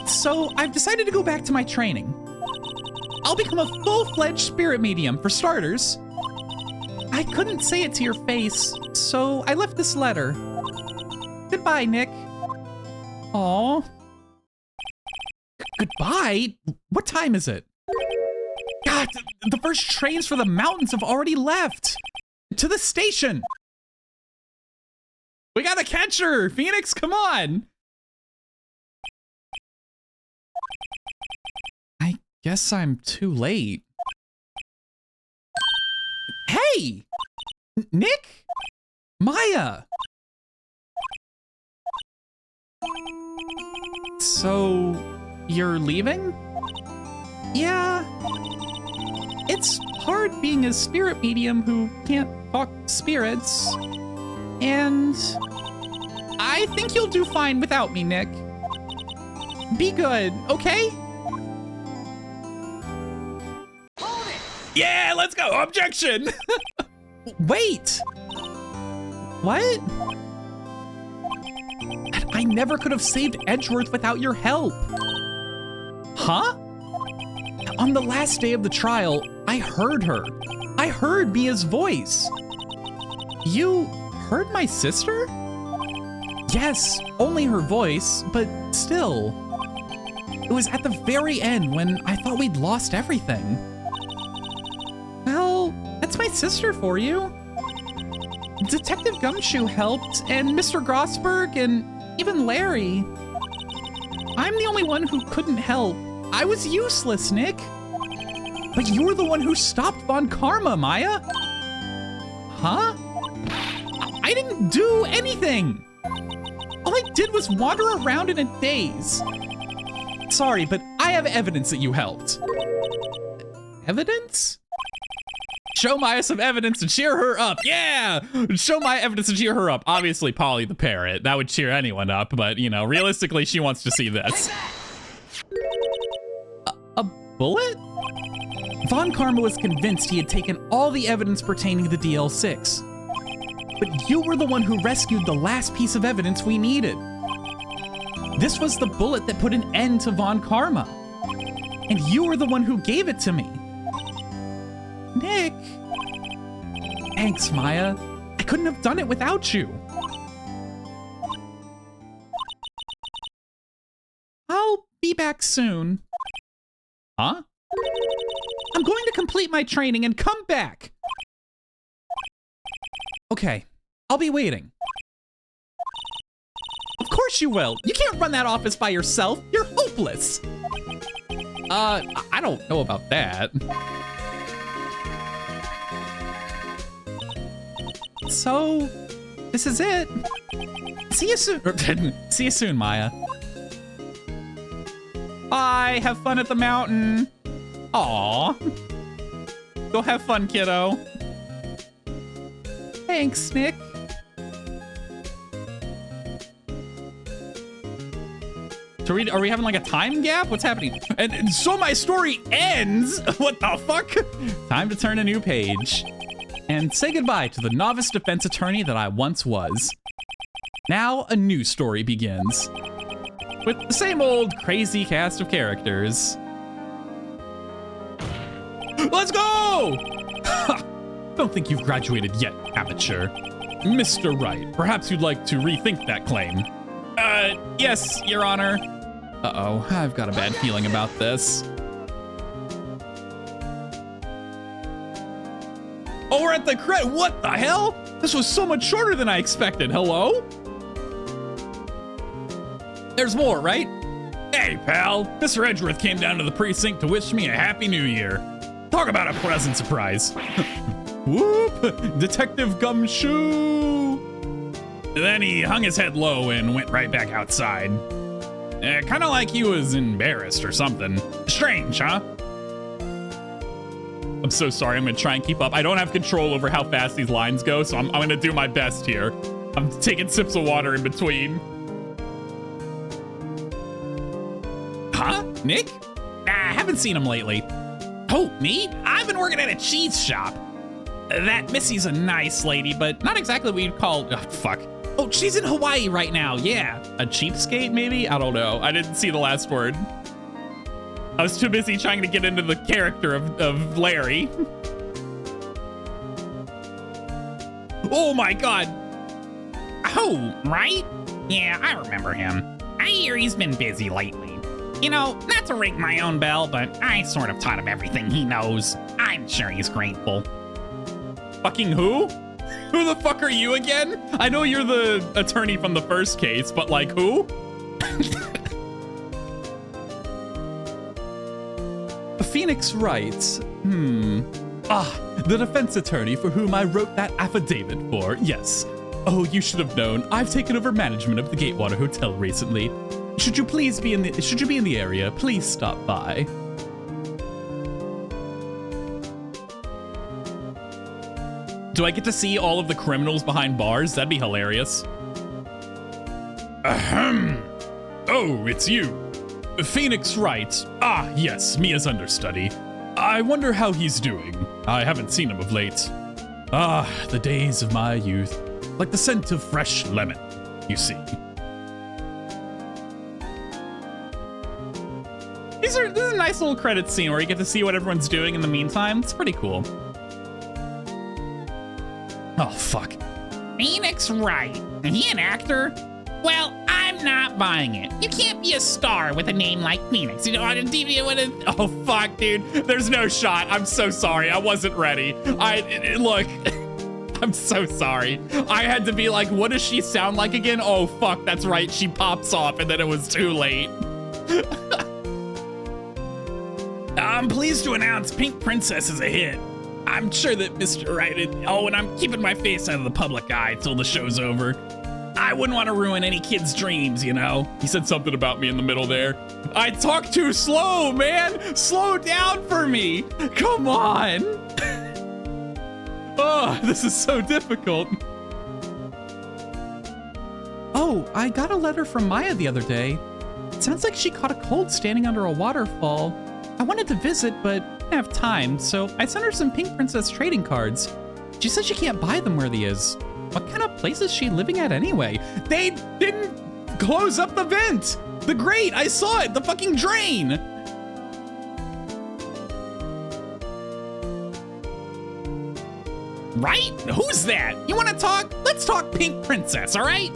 So I've decided to go back to my training. I'll become a full-fledged spirit medium, for starters. I couldn't say it to your face, so I left this letter. Goodbye, Nick. Aw. Goodbye? What time is it? God, the first trains for the mountains have already left. To the station. We gotta catch her. Phoenix, come on. I guess I'm too late. Hey! Nick? Maya! So, you're leaving? Yeah. It's hard being a spirit medium who can't talk to spirits. And I think you'll do fine without me, Nick. Be good, okay? Yeah, let's go. Objection. Wait. What? I never could have saved Edgeworth without your help. Huh? On the last day of the trial, I heard her. I heard Mia's voice. You heard my sister? Yes, only her voice, but still. It was at the very end when I thought we'd lost everything. Well, that's my sister for you. Detective Gumshoe helped, and Mr. Grossberg, and even Larry. I'm the only one who couldn't help. I was useless, Nick. But you're the one who stopped Von Karma, Maya. Huh? I didn't do anything. All I did was wander around in a daze. Sorry, but I have evidence that you helped. Evidence? Show Maya some evidence and cheer her up. Yeah! Show Maya evidence and cheer her up. Obviously, Polly the parrot. That would cheer anyone up, but, you know, realistically, she wants to see this. A bullet? Von Karma was convinced he had taken all the evidence pertaining to the DL6. But you were the one who rescued the last piece of evidence we needed. This was the bullet that put an end to Von Karma. And you were the one who gave it to me. Nick. Thanks, Maya. I couldn't have done it without you. I'll be back soon. Huh? I'm going to complete my training and come back. Okay, I'll be waiting. Of course you will. You can't run that office by yourself. You're hopeless. I don't know about that. So, this is it. See you soon. See you soon, Maya. Bye. Have fun at the mountain. Aw. Go have fun, kiddo. Thanks, Nick. Are we having like a time gap? What's happening? And so my story ends. What the fuck? Time to turn a new page and say goodbye to the novice defense attorney that I once was. Now a new story begins with the same old crazy cast of characters. Let's go! Don't think you've graduated yet, amateur. Mr. Wright, perhaps you'd like to rethink that claim. Yes, Your Honor. Uh-oh, I've got a bad feeling about this. Oh, we're at the credit. What the hell? This was so much shorter than I expected. Hello? There's more, right? Hey, pal. Mr. Edgeworth came down to the precinct to wish me a happy new year. Talk about a pleasant surprise. Whoop! Detective Gumshoe! Then he hung his head low and went right back outside. Kind of like he was embarrassed or something. Strange, huh? I'm so sorry. I'm gonna try and keep up. I don't have control over how fast these lines go, so I'm gonna do my best here. I'm taking sips of water in between. Huh? Nick? I haven't seen him lately. Oh, me? I've been working at a cheese shop. That Missy's a nice lady, but not exactly what you'd call... Oh, fuck. Oh, she's in Hawaii right now, yeah. A cheapskate, maybe? I don't know. I didn't see the last word. I was too busy trying to get into the character of Larry. Oh my god. Oh, right? Yeah, I remember him. I hear he's been busy lately. You know, not to ring my own bell, but I sort of taught him everything he knows. I'm sure he's grateful. Fucking who? Who the fuck are you again? I know you're the attorney from the first case, but like who? Phoenix writes, the defense attorney for whom I wrote that affidavit for, yes. Oh, you should have known. I've taken over management of the Gatewater Hotel recently. Should you be in the area, please stop by. Do I get to see all of the criminals behind bars? That'd be hilarious. Ahem. Oh, it's you. Phoenix writes, yes, Mia's understudy. I wonder how he's doing. I haven't seen him of late. The days of my youth. Like the scent of fresh lemon, you see. This is a nice little credit scene where you get to see what everyone's doing in the meantime. It's pretty cool. Oh, fuck. Phoenix Wright. Is he an actor? Well, I'm not buying it. You can't be a star with a name like Phoenix. You know, on a DVD with a... Oh, fuck, dude. There's no shot. I'm so sorry. I wasn't ready. Look... I'm so sorry. I had to be like, what does she sound like again? Oh, fuck, that's right. She pops off and then it was too late. I'm pleased to announce Pink Princess is a hit. I'm sure that Mr. Wright... and I'm keeping my face out of the public eye till the show's over. I wouldn't want to ruin any kid's dreams, you know? He said something about me in the middle there. I talk too slow, man. Slow down for me. Come on. Oh, this is so difficult. Oh, I got a letter from Maya the other day. It sounds like she caught a cold standing under a waterfall. I wanted to visit, but didn't have time, so I sent her some Pink Princess trading cards. She said she can't buy them where they is. What kind of place is she living at anyway? They didn't close up the vent! The grate, I saw it, the fucking drain! Right? Who's that? You want to talk? Let's talk Pink Princess, all right?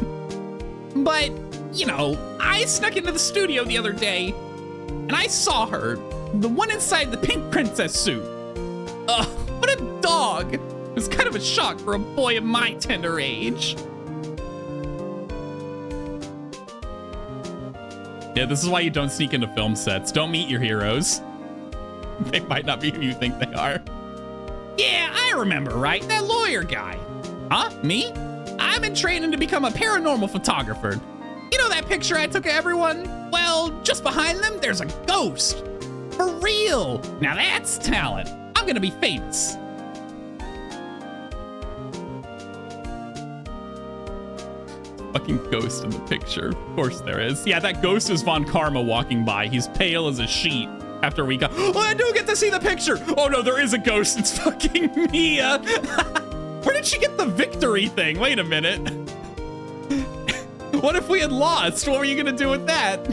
But, you know, I snuck into the studio the other day, and I saw her, the one inside the Pink Princess suit. What a dog. It was kind of a shock for a boy of my tender age. Yeah, this is why you don't sneak into film sets. Don't meet your heroes. They might not be who you think they are. Yeah, I remember, right? That lawyer guy. Huh? Me? I've been training to become a paranormal photographer. You know that picture I took of everyone? Well, just behind them, there's a ghost. For real. Now that's talent. I'm gonna be famous. Fucking ghost in the picture. Of course there is. Yeah, that ghost is Von Karma walking by. He's pale as a sheet. After we got, oh, I do get to see the picture. Oh no, there is a ghost. It's fucking Mia. Where did she get the victory thing? Wait a minute. What if we had lost? What were you gonna do with that?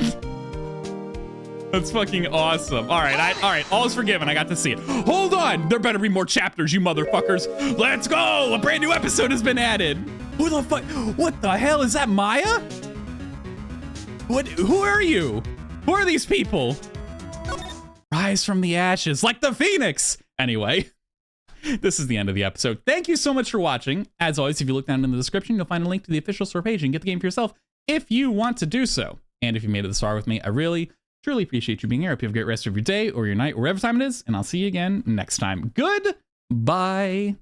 That's fucking awesome. All right, all is forgiven. I got to see it. Hold on, there better be more chapters, you motherfuckers. Let's go. A brand new episode has been added. Who the fuck? What the hell is that, Maya? What? Who are you? Who are these people? Rise from the ashes like the phoenix. Anyway, this is the end of the episode. Thank you so much for watching. As always, if you look down in the description, you'll find a link to the official store page and get the game for yourself if you want to do so. And if you made it this far with me, I really, truly appreciate you being here. I hope you have a great rest of your day or your night, or whatever time it is, and I'll see you again next time. Goodbye.